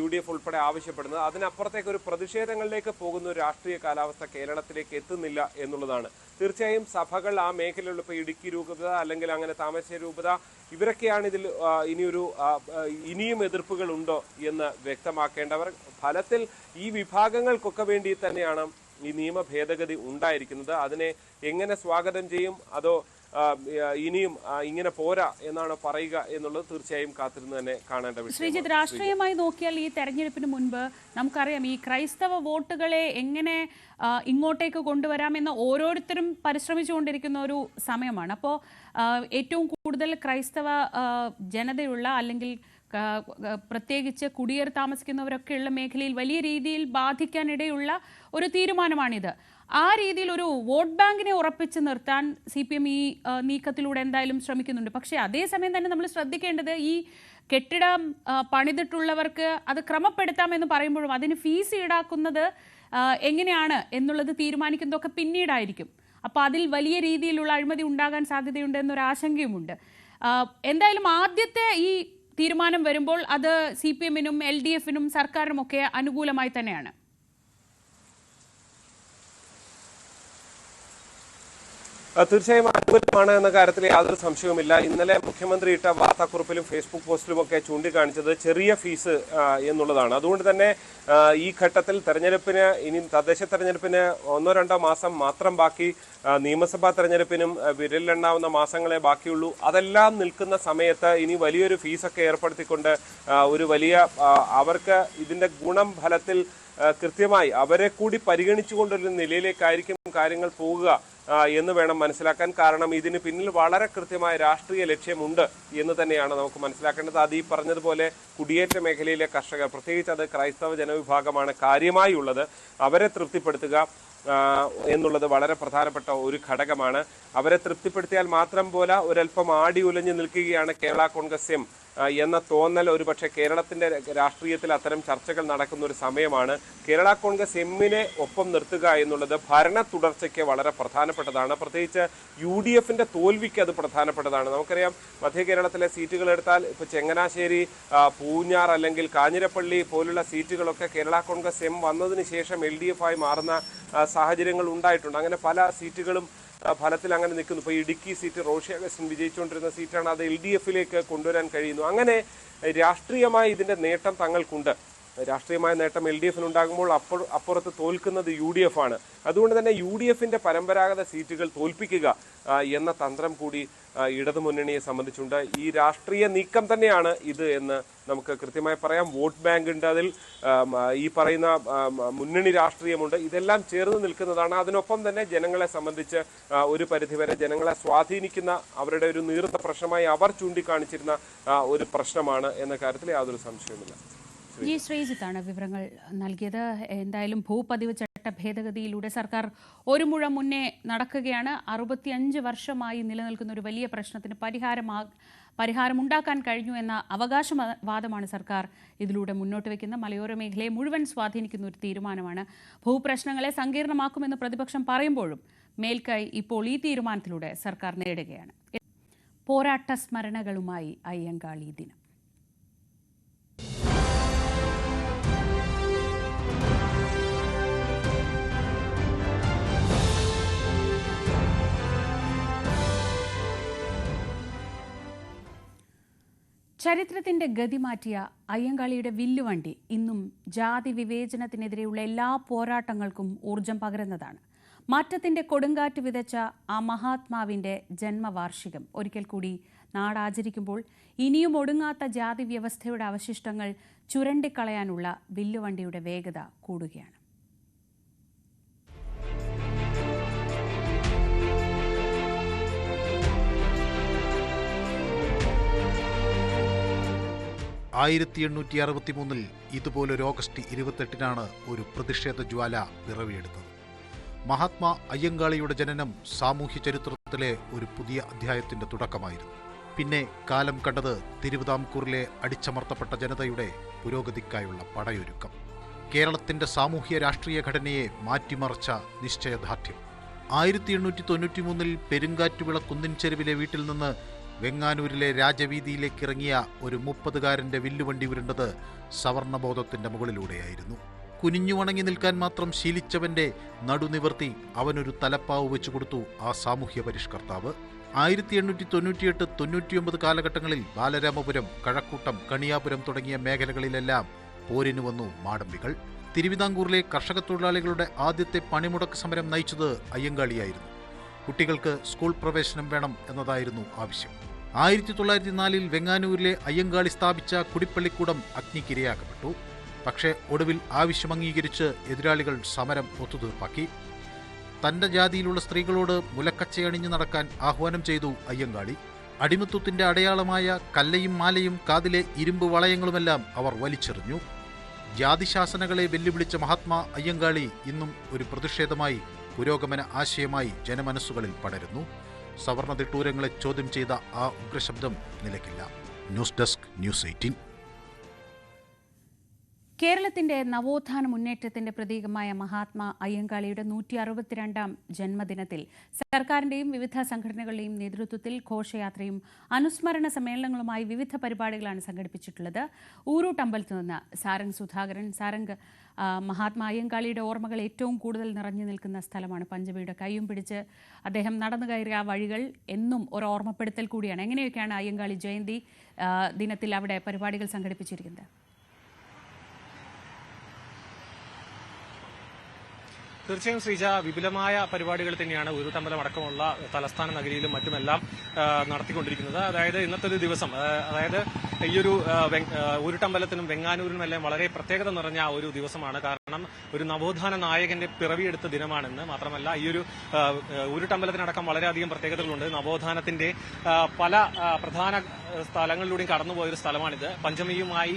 UDF ഉൾപ്പെടെ ആവശ്യപ്പെടുന്നത്. അതിനപ്പുറത്തേക്ക് ഒരു പ്രതിഷേധങ്ങളിലേക്ക് പോകുന്ന ഒരു രാഷ്ട്രീയ കാലാവസ്ഥ കേരളത്തിലേക്ക് എത്തുന്നില്ല എന്നുള്ളതാണ്. തീർച്ചയായും സഭകൾ ആ മേഖലയിൽ ഇപ്പോൾ ഇടുക്കി രൂപത അല്ലെങ്കിൽ അങ്ങനെ താമരശ്ശേരി രൂപത ഇവരൊക്കെയാണ് ഇതിൽ ഇനിയും എതിർപ്പുകൾ ഉണ്ടോ എന്ന് വ്യക്തമാക്കേണ്ടവർ. ഫലത്തിൽ ഈ വിഭാഗങ്ങൾക്കൊക്കെ വേണ്ടി തന്നെയാണ് ഈ നിയമ ഭേദഗതി ഉണ്ടായിരിക്കുന്നത്. അതിനെ എങ്ങനെ സ്വാഗതം ചെയ്യും, അതോ ഇനിയും ഇങ്ങനെ പോരാ എന്നാണ് പറയുക എന്നുള്ളത് തീർച്ചയായും കാത്തിരുന്ന് തന്നെ കാണേണ്ട വിഷയം. ശ്രീജിത്ത്, രാഷ്ട്രീയമായി നോക്കിയാൽ ഈ തെരഞ്ഞെടുപ്പിന് മുൻപ് നമുക്കറിയാം, ഈ ക്രൈസ്തവ വോട്ടുകളെ എങ്ങനെ ഇങ്ങോട്ടേക്ക് കൊണ്ടുവരാമെന്ന് ഓരോരുത്തരും പരിശ്രമിച്ചുകൊണ്ടിരിക്കുന്ന ഒരു സമയമാണ്. അപ്പോൾ ഏറ്റവും കൂടുതൽ ക്രൈസ്തവ ജനതയുള്ള അല്ലെങ്കിൽ പ്രത്യേകിച്ച് കുടിയേറി താമസിക്കുന്നവരൊക്കെയുള്ള മേഖലയിൽ വലിയ രീതിയിൽ ബാധിക്കാനിടയുള്ള ഒരു തീരുമാനമാണിത്. ആ രീതിയിൽ ഒരു വോട്ട് ബാങ്കിനെ ഉറപ്പിച്ച് നിർത്താൻ CPM ഈ നീക്കത്തിലൂടെ എന്തായാലും ശ്രമിക്കുന്നുണ്ട്. പക്ഷേ അതേസമയം തന്നെ നമ്മൾ ശ്രദ്ധിക്കേണ്ടത്, ഈ കെട്ടിടം പണിതിട്ടുള്ളവർക്ക് അത് ക്രമപ്പെടുത്താമെന്ന് പറയുമ്പോഴും അതിന് ഫീസ് ഈടാക്കുന്നത് എങ്ങനെയാണ് എന്നുള്ളത് തീരുമാനിക്കുന്നതൊക്കെ പിന്നീടായിരിക്കും. അപ്പോൾ അതിൽ വലിയ രീതിയിലുള്ള അഴിമതി ഉണ്ടാകാൻ സാധ്യതയുണ്ട് എന്നൊരു ആശങ്കയുമുണ്ട്. എന്തായാലും ആദ്യത്തെ ഈ തീരുമാനം വരുമ്പോൾ അത് CPMനും LDFനും സർക്കാരിനുമൊക്കെ അനുകൂലമായി തന്നെയാണ്. തീർച്ചയായും അനുകൂലമാണ് എന്ന കാര്യത്തിൽ യാതൊരു സംശയവുമില്ല. ഇന്നലെ മുഖ്യമന്ത്രി ഇട്ട വാർത്താക്കുറിപ്പിലും ഫേസ്ബുക്ക് പോസ്റ്റിലുമൊക്കെ ചൂണ്ടിക്കാണിച്ചത് ചെറിയ ഫീസ് എന്നുള്ളതാണ്. അതുകൊണ്ട് തന്നെ ഈ ഘട്ടത്തിൽ തെരഞ്ഞെടുപ്പിന്, ഇനി തദ്ദേശ തെരഞ്ഞെടുപ്പിന് 1-2 മാസം മാത്രം ബാക്കി, നിയമസഭാ തെരഞ്ഞെടുപ്പിനും വിരലിലെണ്ണാവുന്ന മാസങ്ങളെ ബാക്കിയുള്ളൂ. അതെല്ലാം നിൽക്കുന്ന സമയത്ത് ഇനി വലിയൊരു ഫീസൊക്കെ ഏർപ്പെടുത്തിക്കൊണ്ട് ഒരു വലിയ അവർക്ക് ഇതിന്റെ ഗുണം ഫലത്തിൽ കൃത്യമായി അവരെ കൂടി പരിഗണിച്ചുകൊണ്ടൊരു നിലയിലേക്കായിരിക്കും കാര്യങ്ങൾ പോകുക എന്ന് വേണം മനസ്സിലാക്കാൻ. കാരണം ഇതിന് പിന്നിൽ വളരെ കൃത്യമായ രാഷ്ട്രീയ ലക്ഷ്യമുണ്ട് എന്ന് തന്നെയാണ് നമുക്ക് മനസ്സിലാക്കേണ്ടത്. അത് ഈ പറഞ്ഞതുപോലെ കുടിയേറ്റ മേഖലയിലെ കർഷകർ, പ്രത്യേകിച്ച് അത് ക്രൈസ്തവ ജനവിഭാഗമാണ് കാര്യമായി ഉള്ളത്, അവരെ തൃപ്തിപ്പെടുത്തുക എന്നുള്ളത് വളരെ പ്രധാനപ്പെട്ട ഒരു ഘടകമാണ്. അവരെ തൃപ്തിപ്പെടുത്തിയാൽ മാത്രം പോലെ ഒരല്പം ആടി ഉലഞ്ഞു നിൽക്കുകയാണ് കേരള കോൺഗ്രസ് എം എന്ന തോന്നൽ ഒരുപക്ഷെ കേരളത്തിന്റെ രാഷ്ട്രീയത്തിൽ അത്തരം ചർച്ചകൾ നടക്കുന്ന ഒരു സമയമാണ്. കേരള കോൺഗ്രസ് എമ്മിനെ ഒപ്പം നിർത്തുക എന്നുള്ളത് ഭരണ തുടർച്ചയ്ക്ക് വളരെ പ്രധാനപ്പെട്ടതാണ്. പ്രത്യേകിച്ച് UDFന്റെ തോൽവിക്ക് അത് പ്രധാനപ്പെട്ടതാണ്. നമുക്കറിയാം, മധ്യ കേരളത്തിലെ സീറ്റുകൾ എടുത്താൽ ഇപ്പോൾ ചെങ്ങനാശ്ശേരി, പൂഞ്ഞാർ അല്ലെങ്കിൽ കാഞ്ഞിരപ്പള്ളി പോലുള്ള സീറ്റുകളൊക്കെ കേരള കോൺഗ്രസ് എം വന്നതിന് ശേഷം LDF ആയി മാറുന്ന സാഹചര്യങ്ങൾ ഉണ്ടായിട്ടുണ്ട്. അങ്ങനെ പല സീറ്റുകളും ഫലത്തിൽ അങ്ങനെ നിൽക്കുന്നു. ഇപ്പോൾ ഇടുക്കി സീറ്റ് റോഷി അഗസ്റ്റിൻ വിജയിച്ചുകൊണ്ടിരുന്ന സീറ്റാണ്, അത് LDFലേക്ക് കൊണ്ടുവരാൻ കഴിയുന്നു. അങ്ങനെ രാഷ്ട്രീയമായി ഇതിന്റെ നേട്ടം തങ്ങൾക്കുണ്ട്. രാഷ്ട്രീയമായ നേട്ടം LDFനുണ്ടാകുമ്പോൾ അപ്പുറത്ത് തോൽക്കുന്നത് UDF ആണ്. അതുകൊണ്ട് തന്നെ UDFന്റെ പരമ്പരാഗത സീറ്റുകൾ തോൽപ്പിക്കുക എന്ന തന്ത്രം കൂടി ഇടതുമുന്നണിയെ സംബന്ധിച്ചുണ്ട്. ഈ രാഷ്ട്രീയ നീക്കം തന്നെയാണ് ഇത് എന്ന് നമുക്ക് കൃത്യമായി പറയാം. വോട്ട് ബാങ്ക് ഉണ്ട്, അതിൽ ഈ പറയുന്ന മുന്നണി രാഷ്ട്രീയമുണ്ട്, ഇതെല്ലാം ചേർന്ന് നിൽക്കുന്നതാണ്. അതിനൊപ്പം തന്നെ ജനങ്ങളെ സംബന്ധിച്ച് ഒരു പരിധിവരെ ജനങ്ങളെ സ്വാധീനിക്കുന്ന അവരുടെ ഒരു നീറുന്ന പ്രശ്നമായി അവർ ചൂണ്ടിക്കാണിച്ചിരുന്ന ഒരു പ്രശ്നമാണ് എന്ന കാര്യത്തിൽ യാതൊരു സംശയവുമില്ല. ജി ശ്രീജിത്താണ് വിവരങ്ങൾ നൽകിയത്. എന്തായാലും ഭൂപതിവ് ചട്ട ഭേദഗതിയിലൂടെ സർക്കാർ ഒരു മുഴം മുന്നേ നടക്കുകയാണ്. 65 വർഷമായി നിലനിൽക്കുന്ന ഒരു വലിയ പ്രശ്നത്തിന് പരിഹാരമുണ്ടാക്കാൻ കഴിഞ്ഞു എന്ന അവകാശവാദമാണ് സർക്കാർ ഇതിലൂടെ മുന്നോട്ട് വയ്ക്കുന്ന. മലയോര മേഖലയെ മുഴുവൻ സ്വാധീനിക്കുന്ന ഒരു തീരുമാനമാണ്. ഭൂപ്രശ്നങ്ങളെ സങ്കീർണമാക്കുമെന്ന് പ്രതിപക്ഷം പറയുമ്പോഴും മേൽക്കൈ ഇപ്പോൾ ഈ തീരുമാനത്തിലൂടെ സർക്കാർ നേടുകയാണ്. പോരാട്ട സ്മരണകളുമായി അയ്യങ്കാളി ദിനം. ചരിത്രത്തിന്റെ ഗതി മാറ്റിയ അയ്യങ്കാളിയുടെ വില്ലുവണ്ടി ഇന്നും ജാതി വിവേചനത്തിനെതിരെയുള്ള എല്ലാ പോരാട്ടങ്ങൾക്കും ഊർജം പകരുന്നതാണ്. മാറ്റത്തിന്റെ കൊടുങ്കാറ്റ് വിതച്ച ആ മഹാത്മാവിന്റെ ജന്മവാർഷികം ഒരിക്കൽ കൂടി നാടാചരിക്കുമ്പോൾ ഇനിയും ഒടുങ്ങാത്ത ജാതി വ്യവസ്ഥയുടെ അവശിഷ്ടങ്ങൾ ചുരണ്ടിക്കളയാനുള്ള വില്ലുവണ്ടിയുടെ വേഗത കൂടുകയാണ്. ആയിരത്തി 1863 ഇതുപോലൊരു ഓഗസ്റ്റ് 28 ഒരു പ്രതിഷേധ ജ്വാല പിറവിയെടുത്തത്. മഹാത്മാ അയ്യങ്കാളിയുടെ ജനനം സാമൂഹ്യ ചരിത്രത്തിലെ ഒരു പുതിയ അധ്യായത്തിന്റെ തുടക്കമായിരുന്നു. പിന്നെ കാലം കണ്ടത് തിരുവിതാംകൂറിലെ അടിച്ചമർത്തപ്പെട്ട ജനതയുടെ പുരോഗതിക്കായുള്ള പടയൊരുക്കം. കേരളത്തിന്റെ സാമൂഹ്യ രാഷ്ട്രീയ ഘടനയെ മാറ്റിമറിച്ച നിശ്ചയദാർഢ്യം. 1893 പെരുങ്കാറ്റുവിള കുന്നിൻ ചെരുവിലെ വീട്ടിൽ നിന്ന് വെങ്ങാനൂരിലെ രാജവീതിയിലേക്ക് ഇറങ്ങിയ ഒരു 30കാരന്റെ വില്ലുവണ്ടി ഉരുണ്ടത് സവർണബോധത്തിന്റെ മുകളിലൂടെയായിരുന്നു. കുനിഞ്ഞു വണങ്ങി നിൽക്കാൻ മാത്രം ശീലിച്ചവന്റെ നടുനിവർത്തി അവനൊരു തലപ്പാവ് വെച്ചു കൊടുത്തു ആ സാമൂഹ്യ പരിഷ്കർത്താവ്. 1898-99 കാലഘട്ടങ്ങളിൽ ബാലരാമപുരം, കഴക്കൂട്ടം, കണിയാപുരം തുടങ്ങിയ മേഖലകളിലെല്ലാം പോരിനു വന്നു മാടമ്പികൾ. തിരുവിതാംകൂറിലെ കർഷക തൊഴിലാളികളുടെ ആദ്യത്തെ പണിമുടക്ക് സമരം നയിച്ചത് അയ്യങ്കാളിയായിരുന്നു. കുട്ടികൾക്ക് സ്കൂൾ പ്രവേശനം വേണം എന്നതായിരുന്നു ആവശ്യം. 1904 വെങ്ങാനൂരിലെ അയ്യങ്കാളി സ്ഥാപിച്ച കുടിപ്പള്ളിക്കൂടം അഗ്നിക്കിരയാക്കപ്പെട്ടു. പക്ഷേ ഒടുവിൽ ആവശ്യം അംഗീകരിച്ച് എതിരാളികൾ സമരം ഒത്തുതീർപ്പാക്കി. തന്റെ ജാതിയിലുള്ള സ്ത്രീകളോട് മുലക്കച്ചയണിഞ്ഞു നടക്കാൻ ആഹ്വാനം ചെയ്തു അയ്യങ്കാളി. അടിമത്വത്തിന്റെ അടയാളമായ കല്ലയും മാലയും കാതിലെ ഇരുമ്പ് വളയങ്ങളുമെല്ലാം അവർ വലിച്ചെറിഞ്ഞു. ജാതിശാസനകളെ വെല്ലുവിളിച്ച മഹാത്മാ അയ്യങ്കാളി ഇന്നും ഒരു പ്രതിഷേധമായി, പുരോഗമന ആശയമായി ജനമനസ്സുകളിൽ പടരുന്നു. സവർണ തിട്ടൂരങ്ങളെ ചോദ്യം ചെയ്ത ആ ഉഗ്രശബ്ദം നിലയ്ക്കില്ല. News desk, news 18. കേരളത്തിന്റെ നവോത്ഥാന മുന്നേറ്റത്തിന്റെ പ്രതീകമായ മഹാത്മാ അയ്യങ്കാളിയുടെ 162ാം ജന്മദിനത്തിൽ സർക്കാരിന്റെയും വിവിധ സംഘടനകളുടെയും നേതൃത്വത്തിൽ ഘോഷയാത്രയും അനുസ്മരണ സമ്മേളനങ്ങളുമായി വിവിധ പരിപാടികളാണ് സംഘടിപ്പിച്ചിട്ടുള്ളത്. ഊരൂട്ടമ്പലത്ത് നിന്ന് സാരംഗ് സുധാകരൻ. സാരംഗ്, മഹാത്മാ അയ്യങ്കാളിയുടെ ഓർമ്മകൾ ഏറ്റവും കൂടുതൽ നിറഞ്ഞു നിൽക്കുന്ന സ്ഥലമാണ്. പഞ്ചമിയുടെ കൈയും പിടിച്ച് അദ്ദേഹം നടന്നു കയറിയ ആ വഴികൾ എന്നും ഒരു ഓർമ്മപ്പെടുത്തൽ കൂടിയാണ്. എങ്ങനെയൊക്കെയാണ് അയ്യങ്കാളി ജയന്തി ദിനത്തിൽ അവിടെ പരിപാടികൾ സംഘടിപ്പിച്ചിരിക്കുന്നത്? തീർച്ചയായും ശ്രീജ, വിപുലമായ പരിപാടികൾ തന്നെയാണ് ഊരൂട്ടമ്പലം അടക്കമുള്ള തലസ്ഥാന നഗരിയിലും മറ്റുമെല്ലാം നടത്തിക്കൊണ്ടിരിക്കുന്നത്. അതായത് ഇന്നത്തെ ഒരു ദിവസം, അതായത് ഈയൊരു ഉരുട്ടമ്പലത്തിനും വെങ്ങാനൂരിനും എല്ലാം വളരെ പ്രത്യേകത നിറഞ്ഞ ഒരു ദിവസമാണ്. കാരണം ഒരു നവോത്ഥാന നായകന്റെ പിറവിയെടുത്ത ദിനമാണെന്ന്. മാത്രമല്ല ഈയൊരു ഉരുട്ടമ്പലത്തിനടക്കം വളരെയധികം പ്രത്യേകതകളുണ്ട്. നവോത്ഥാനത്തിന്റെ പല പ്രധാന സ്ഥലങ്ങളിലൂടെയും കടന്നുപോയൊരു സ്ഥലമാണിത്. പഞ്ചമിയുമായി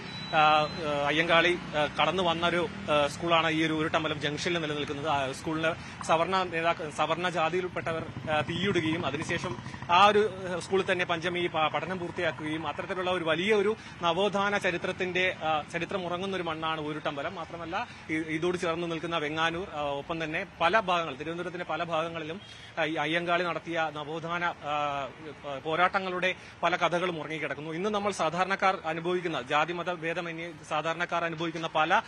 അയ്യങ്കാളി കടന്നു വന്നൊരു സ്കൂളാണ് ഈ ഒരു ഉരുട്ടമ്പലം ജംഗ്ഷനിൽ നിലനിൽക്കുന്നത്. സ്കൂളിന് സവർണ ജാതിയിൽപ്പെട്ടവർ തീയിടുകയും അതിനുശേഷം ആ ഒരു സ്കൂളിൽ തന്നെ പഞ്ചമി പഠനം പൂർത്തിയാക്കുകയും അത്തരത്തിലുള്ള ഒരു വലിയ ഒരു നവോത്ഥാന ചരിത്രം ഉറങ്ങുന്ന ഒരു മണ്ണാണ് ഉരുട്ടമ്പലം. മാത്രമല്ല ഇതോട് ചേർന്ന് നിൽക്കുന്ന വെങ്ങാനൂർ, ഒപ്പം തന്നെ പല ഭാഗങ്ങൾ തിരുവനന്തപുരത്തിന്റെ പല ഭാഗങ്ങളിലും അയ്യങ്കാളി നടത്തിയ നവോത്ഥാന പോരാട്ടങ്ങളുടെ പല കഥകളും ഉറങ്ങിക്കിടക്കുന്നു. ഇന്ന് നമ്മൾ സാധാരണക്കാർ അനുഭവിക്കുന്ന ജാതിമത ഭേദമന്യേ സാധാരണക്കാർ അനുഭവിക്കുന്ന പല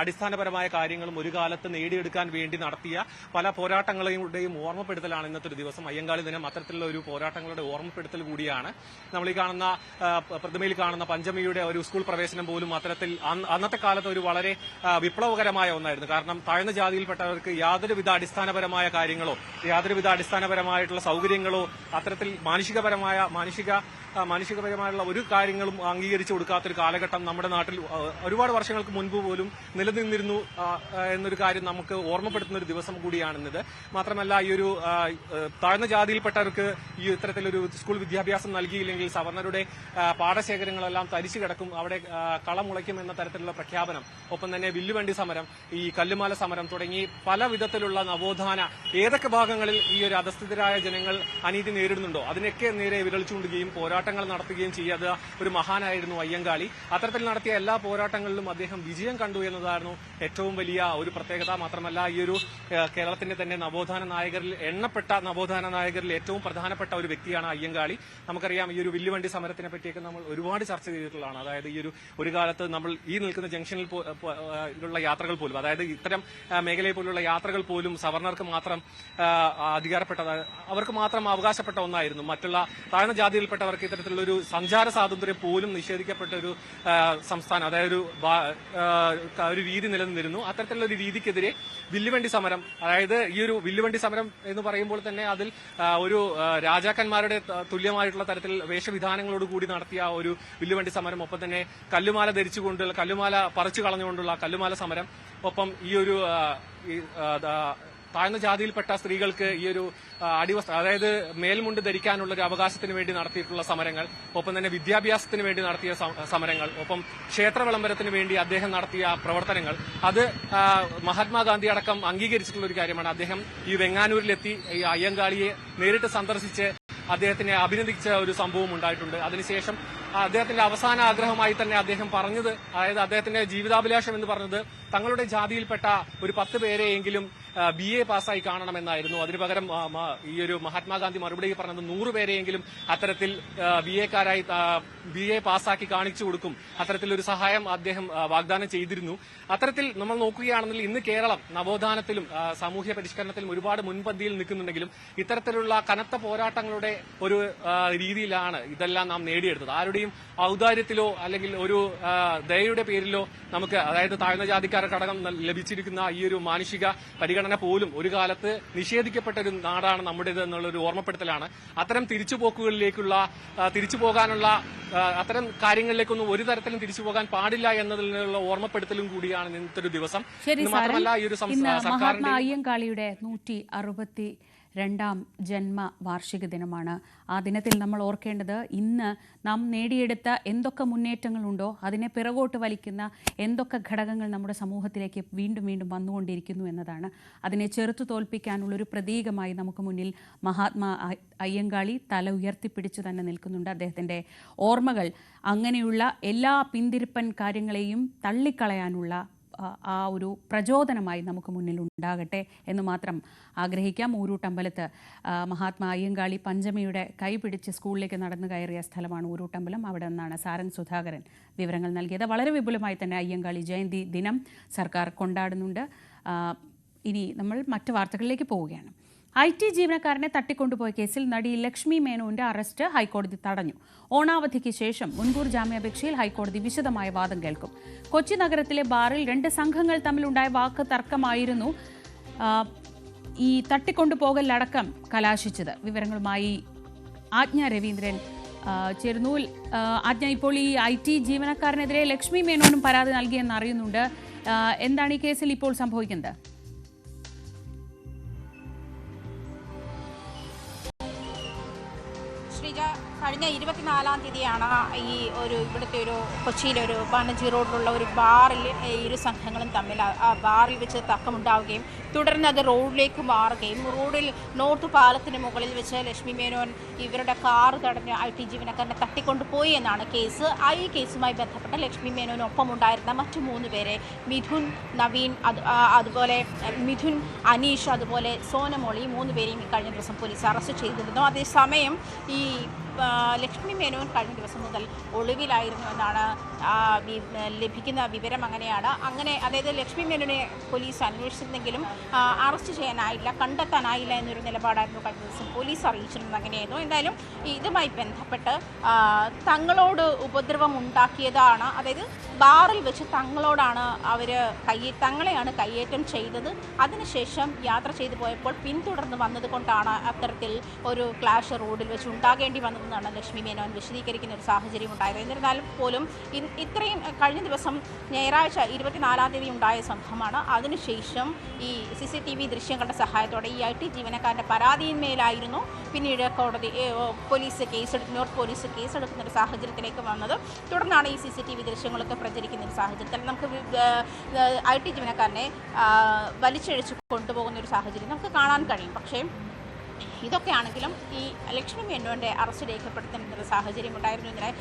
അടിസ്ഥാനപരമായ കാര്യങ്ങളും ഒരു കാലത്ത് നേടിയെടുക്കാൻ വേണ്ടി നടത്തിയ പല പോരാട്ടങ്ങളുടെയും ഓർമ്മപ്പെടുത്തലാണ് ഇന്നത്തെ ഒരു ദിവസം. അയ്യങ്കാളി ദിനം അത്തരത്തിലുള്ള ഒരു പോരാട്ടങ്ങളുടെ ഓർമ്മപ്പെടുത്തൽ കൂടിയാണ്. നമ്മൾ ഈ കാണുന്ന പ്രതിമയിൽ കാണുന്ന പഞ്ചമിയുടെ ഒരു സ്കൂൾ പ്രവേശനം പോലും അത്തരത്തിൽ അന്നത്തെ കാലത്ത് ഒരു വളരെ വിപ്ലവകരമായ ഒന്നായിരുന്നു. കാരണം താഴ്ന്ന ജാതിയിൽപ്പെട്ടവർക്ക് യാതൊരുവിധ അടിസ്ഥാനപരമായ കാര്യങ്ങളോ യാതൊരുവിധ അടിസ്ഥാനപരമായിട്ടുള്ള സൗകര്യങ്ങളോ അത്തരത്തിൽ മാനുഷികപരമായുള്ള ഒരു കാര്യങ്ങളും അംഗീകരിച്ചു കൊടുക്കാത്തൊരു കാലഘട്ടം നമ്മുടെ നാട്ടിൽ ഒരുപാട് വർഷങ്ങൾക്ക് മുൻപ് പോലും നിലനിന്നിരുന്നു എന്നൊരു കാര്യം നമുക്ക് ഓർമ്മപ്പെടുത്തുന്ന ഒരു ദിവസം കൂടിയാണിത്. മാത്രമല്ല ഈ ഒരു താഴ്ന്ന ജാതിയിൽപ്പെട്ടവർക്ക് ഈ ഇത്തരത്തിലൊരു സ്കൂൾ വിദ്യാഭ്യാസം നൽകിയില്ലെങ്കിൽ സവർണരുടെ പാടശേഖരങ്ങളെല്ലാം തരിച്ചു കിടക്കും, അവിടെ കളമുളയ്ക്കും എന്ന തരത്തിലുള്ള പ്രഖ്യാപനം, ഒപ്പം തന്നെ വില്ലുവണ്ടി സമരം, ഈ കല്ലുമാല സമരം തുടങ്ങി പല വിധത്തിലുള്ള നവോത്ഥാന ഏതൊക്കെ ഭാഗങ്ങളിൽ ഈ ഒരു അധസ്ഥിതരായ ജനങ്ങൾ അനീതി നേരിടുന്നുണ്ടോ അതിനൊക്കെ നേരെ വിരൽ ചൂണ്ടുകയും പോരാട്ടങ്ങൾ നടത്തുകയും ചെയ്യാതെ ഒരു മഹാനായിരുന്നു അയ്യങ്കാളി. അത്തരത്തിൽ നടത്തിയ എല്ലാ പോരാട്ടങ്ങളിലും അദ്ദേഹം വിജയം കണ്ടു എന്നതായിരുന്നു ഏറ്റവും വലിയ ഒരു പ്രത്യേകത. മാത്രമല്ല ഈ ഒരു കേരളത്തിന്റെ തന്നെ നവോത്ഥാന നായകരിൽ ഏറ്റവും പ്രധാനപ്പെട്ട ഒരു വ്യക്തിയാണ് അയ്യങ്കാളി. നമുക്കറിയാം ഈ ഒരു വില്ലുവണ്ടി സമരത്തിനെ പറ്റിയൊക്കെ നമ്മൾ ഒരുപാട് ചർച്ച ചെയ്തിട്ടുള്ളതാണ്. അതായത് ഈ ഒരു കാലത്ത് നമ്മൾ ഈ നിൽക്കുന്ന ജംഗ്ഷനിൽ ഉള്ള യാത്രകൾ പോലും, അതായത് ഇത്തരം മേഖലയിൽ പോലുള്ള യാത്രകൾ പോലും സവർണർക്ക് മാത്രം അവർക്ക് മാത്രം അവകാശപ്പെട്ട ഒന്നായിരുന്നു. മറ്റുള്ള താഴ്ന്ന ജാതിയിൽപ്പെട്ടവർക്ക് ഇത്തരത്തിലുള്ള ഒരു സഞ്ചാര സ്വാതന്ത്ര്യം പോലും നിഷേധിക്കപ്പെട്ട ഒരു സംസ്ഥാനം, അതായത് ഒരു രീതി നിലനിന്നിരുന്നു. അത്തരത്തിലുള്ള ഒരു രീതിക്കെതിരെ വില്ലുവണ്ടി സമരം, അതായത് ഈ ഒരു വില്ലുവണ്ടി സമരം എന്ന് പറയുമ്പോൾ തന്നെ അതിൽ ഒരു രാജാക്കന്മാരുടെ തുല്യമായിട്ടുള്ള തരത്തിൽ വേഷവിധാനങ്ങളോടുകൂടി നടത്തിയ ഒരു വില്ലുവണ്ടി സമരം, ഒപ്പം തന്നെ കല്ലുമാല പറിച്ചു കളഞ്ഞുകൊണ്ടുള്ള കല്ലുമാല സമരം, ഒപ്പം ഈ ഒരു താഴ്ന്ന ജാതിയിൽപ്പെട്ട സ്ത്രീകൾക്ക് ഈ ഒരു അടിവസ്ത്രം, അതായത് മേൽമുണ്ട് ധരിക്കാനുള്ള ഒരു അവകാശത്തിന് വേണ്ടി നടത്തിയിട്ടുള്ള സമരങ്ങൾ, ഒപ്പം തന്നെ വിദ്യാഭ്യാസത്തിന് വേണ്ടി നടത്തിയ സമരങ്ങൾ, ഒപ്പം ക്ഷേത്ര വിളംബരത്തിന് വേണ്ടി അദ്ദേഹം നടത്തിയ പ്രവർത്തനങ്ങൾ, അത് മഹാത്മാഗാന്ധി അടക്കം അംഗീകരിച്ചിട്ടുള്ള ഒരു കാര്യമാണ്. അദ്ദേഹം ഈ വെങ്ങാനൂരിലെത്തി ഈ അയ്യങ്കാളിയെ നേരിട്ട് സന്ദർശിച്ച് അദ്ദേഹത്തിനെ അഭിനന്ദിച്ച ഒരു സംഭവം ഉണ്ടായിട്ടുണ്ട്. അതിനുശേഷം അദ്ദേഹത്തിന്റെ അവസാന ആഗ്രഹമായി തന്നെ അദ്ദേഹം പറഞ്ഞത്, അതായത് അദ്ദേഹത്തിന്റെ ജീവിതാഭിലാഷം എന്ന് പറഞ്ഞത് തങ്ങളുടെ ജാതിയിൽപ്പെട്ട ഒരു 10 പേരെയെങ്കിലും BA പാസ്സായി കാണണമെന്നായിരുന്നു. അതിനു പകരം ഈ ഒരു മഹാത്മാഗാന്ധി മറുപടി പറഞ്ഞത് 100 പേരെയെങ്കിലും അത്തരത്തിൽ BA പാസ്സാക്കി കാണിച്ചു കൊടുക്കും, അത്തരത്തിലൊരു സഹായം അദ്ദേഹം വാഗ്ദാനം ചെയ്തിരുന്നു. അത്തരത്തിൽ നമ്മൾ നോക്കുകയാണെങ്കിൽ ഇന്ന് കേരളം നവോത്ഥാനത്തിലും സാമൂഹ്യ പരിഷ്കരണത്തിലും ഒരുപാട് മുൻപന്തിയിൽ നിൽക്കുന്നുണ്ടെങ്കിലും ഇത്തരത്തിലുള്ള കനത്ത പോരാട്ടങ്ങളുടെ ഒരു രീതിയിലാണ് ഇതെല്ലാം നാം നേടിയെടുത്തത്. ആരുടെയും ഔദാര്യത്തിലോ അല്ലെങ്കിൽ ഒരു ദയയുടെ പേരിലോ നമുക്ക്, അതായത് താഴ്ന്ന ജാതിക്കാർക്കടക്കം ലഭിച്ചിരിക്കുന്ന ഈ ഒരു മാനുഷിക പരിഗണന പോലും ഒരു കാലത്ത് നിഷേധിക്കപ്പെട്ട ഒരു നാടാണ് നമ്മുടേത് എന്നുള്ളൊരു ഓർമ്മപ്പെടുത്തലാണ്. അത്തരം തിരിച്ചു പോകാനുള്ള അത്തരം കാര്യങ്ങളിലേക്കൊന്നും ഒരു തരത്തിലും തിരിച്ചു പോകാൻ പാടില്ല എന്നതിനുള്ള ഓർമ്മപ്പെടുത്തലും കൂടിയാണ് ഇന്നത്തെ ഒരു ദിവസം. മാത്രമല്ല ഈ ഒരു മഹാത്മാ അയ്യങ്കാളിയുടെ 162ാം ജന്മവാർഷിക ദിനമാണ്. ആ ദിനത്തിൽ നമ്മൾ ഓർക്കേണ്ടത് ഇന്ന് നാം നേടിയെടുത്ത എന്തൊക്കെ മുന്നേറ്റങ്ങളുണ്ടോ അതിനെ പിറകോട്ട് വലിക്കുന്ന എന്തൊക്കെ ഘടകങ്ങൾ നമ്മുടെ സമൂഹത്തിലേക്ക് വീണ്ടും വീണ്ടും വന്നുകൊണ്ടിരിക്കുന്നു എന്നതാണ്. അതിനെ ചെറുത്തു തോൽപ്പിക്കാനുള്ളൊരു പ്രതീകമായി നമുക്ക് മുന്നിൽ മഹാത്മാ അയ്യങ്കാളി തല ഉയർത്തിപ്പിടിച്ചു തന്നെ നിൽക്കുന്നുണ്ട്. അദ്ദേഹത്തിൻ്റെ ഓർമ്മകൾ അങ്ങനെയുള്ള എല്ലാ പിന്തിരിപ്പൻ കാര്യങ്ങളെയും തള്ളിക്കളയാനുള്ള ആ ഒരു പ്രചോദനമായി നമുക്ക് മുന്നിൽ ഉണ്ടാകട്ടെ എന്ന് മാത്രം ആഗ്രഹിക്കാം. ഊരൂട്ടമ്പലത്ത് മഹാത്മാ അയ്യങ്കാളി പഞ്ചമിയുടെ കൈപിടിച്ച് സ്കൂളിലേക്ക് നടന്നു കയറിയ സ്ഥലമാണ് ഊരൂട്ടമ്പലം. അവിടെ നിന്നാണ് സാരൻ സുധാകരൻ വിവരങ്ങൾ നൽകിയത്. വളരെ വിപുലമായി തന്നെ അയ്യങ്കാളി ജയന്തി ദിനം സർക്കാർ കൊണ്ടാടുന്നുണ്ട്. ഇനി നമ്മൾ മറ്റ് വാർത്തകളിലേക്ക് പോവുകയാണ്. IT ജീവനക്കാരനെ തട്ടിക്കൊണ്ടുപോയ കേസിൽ നടി ലക്ഷ്മി മേനോന്റെ അറസ്റ്റ് ഹൈക്കോടതി തടഞ്ഞു. ഓണാവധിക്ക് ശേഷം മുൻകൂർ ജാമ്യാപേക്ഷയിൽ ഹൈക്കോടതി വിശദമായ വാദം കേൾക്കും. കൊച്ചി നഗരത്തിലെ ബാറിൽ 2 സംഘങ്ങൾ തമ്മിലുണ്ടായ വാക്ക് തർക്കമായിരുന്നു ഈ തട്ടിക്കൊണ്ടുപോകലടക്കം കലാശിച്ചത്. വിവരങ്ങളുമായി ആജ്ഞ രവീന്ദ്രൻ ചേരുന്നു. ആജ്ഞ, ഇപ്പോൾ ഈ IT ജീവനക്കാരനെതിരെ ലക്ഷ്മി മേനോനും പരാതി നൽകിയെന്ന് അറിയുന്നുണ്ട്. എന്താണ് ഈ കേസിൽ ഇപ്പോൾ സംഭവിക്കുന്നത്? ശ്രീജ, കഴിഞ്ഞ 24-ാം തീയതിയാണ് ഇവിടുത്തെ ഒരു കൊച്ചിയിലെ ഒരു ബാനർജി റോഡിലുള്ള ഒരു ബാറിൽ ഇരു സംഘങ്ങളും തമ്മിൽ ആ ബാറിൽ വെച്ച് തർക്കമുണ്ടാവുകയും തുടർന്ന് അത് റോഡിലേക്ക് മാറുകയും റോഡിൽ നോർത്ത് പാലത്തിന് മുകളിൽ വെച്ച് ലക്ഷ്മി മേനോൻ ഇവരുടെ കാറ് തടഞ്ഞ് IT ജീവനക്കാരനെ തട്ടിക്കൊണ്ടുപോയി എന്നാണ് കേസ്. ഈ കേസുമായി ബന്ധപ്പെട്ട് ലക്ഷ്മി മേനോനൊപ്പം ഉണ്ടായിരുന്ന മറ്റു 3 പേരെ മിഥുൻ, നവീൻ, അതുപോലെ മിഥുൻ, അനീഷ്, അതുപോലെ സോനമോളി 3 പേരെയും കഴിഞ്ഞ ദിവസം പോലീസ് അറസ്റ്റ് ചെയ്തിരുന്നു. അതേസമയം ഈ ലക്ഷ്മി മേനോൻ കഴിഞ്ഞ ദിവസം മുതൽ ഒളിവിലായിരുന്നു എന്നാണ് ലഭിക്കുന്ന വിവരം. അതായത് ലക്ഷ്മി മേനോനെ പോലീസ് അന്വേഷിച്ചിരുന്നെങ്കിലും അറസ്റ്റ് ചെയ്യാനായില്ല, കണ്ടെത്താനായില്ല എന്നൊരു നിലപാടായിരുന്നു കഴിഞ്ഞ ദിവസം പോലീസ് അറിയിച്ചിരുന്നത്. അങ്ങനെയായിരുന്നു. എന്തായാലും ഇതുമായി ബന്ധപ്പെട്ട് തങ്ങളോട് ഉപദ്രവം ഉണ്ടാക്കിയതാണ്, അതായത് ബാറിൽ വെച്ച് തങ്ങളോടാണ് തങ്ങളെയാണ് കയ്യേറ്റം ചെയ്തത്. അതിനുശേഷം യാത്ര ചെയ്തു പോയപ്പോൾ പിന്തുടർന്ന് വന്നതുകൊണ്ടാണ് അത്തരത്തിൽ ഒരു ക്ലാഷ് റോഡിൽ വെച്ച് ഉണ്ടാകേണ്ടി വന്നതെന്നാണ് ലക്ഷ്മി മേനോൻ വിശദീകരിക്കുന്ന ഒരു സാഹചര്യം ഉണ്ടായത്. എന്നിരുന്നാലും പോലും ഇത്രയും കഴിഞ്ഞ ദിവസം ഞായറാഴ്ച 24-ാം തീയതി ഉണ്ടായ സംഭവമാണ്. അതിനുശേഷം ഈ CCTV ദൃശ്യങ്ങളുടെ സഹായത്തോടെ ഈ IT ജീവനക്കാരൻ്റെ പരാതിയിന്മേലായിരുന്നു പിന്നീട് നോർത്ത് പോലീസ് കേസെടുക്കുന്ന ഒരു സാഹചര്യത്തിലേക്ക് വന്നത്. തുടർന്നാണ് ഈ CCTV ദൃശ്യങ്ങളൊക്കെ പ്രചരിക്കുന്ന ഒരു സാഹചര്യത്തിൽ നമുക്ക് IT ജീവനക്കാരനെ വലിച്ചിഴച്ച് കൊണ്ടുപോകുന്ന ഒരു സാഹചര്യം നമുക്ക് കാണാൻ കഴിയും. പക്ഷേ ഇതൊക്കെയാണെങ്കിലും ഈ ലക്ഷ്മി മേനോൻ്റെ അറസ്റ്റ് രേഖപ്പെടുത്തുന്ന ഒരു സാഹചര്യം ഉണ്ടായിരുന്നു. ഇന്നലെ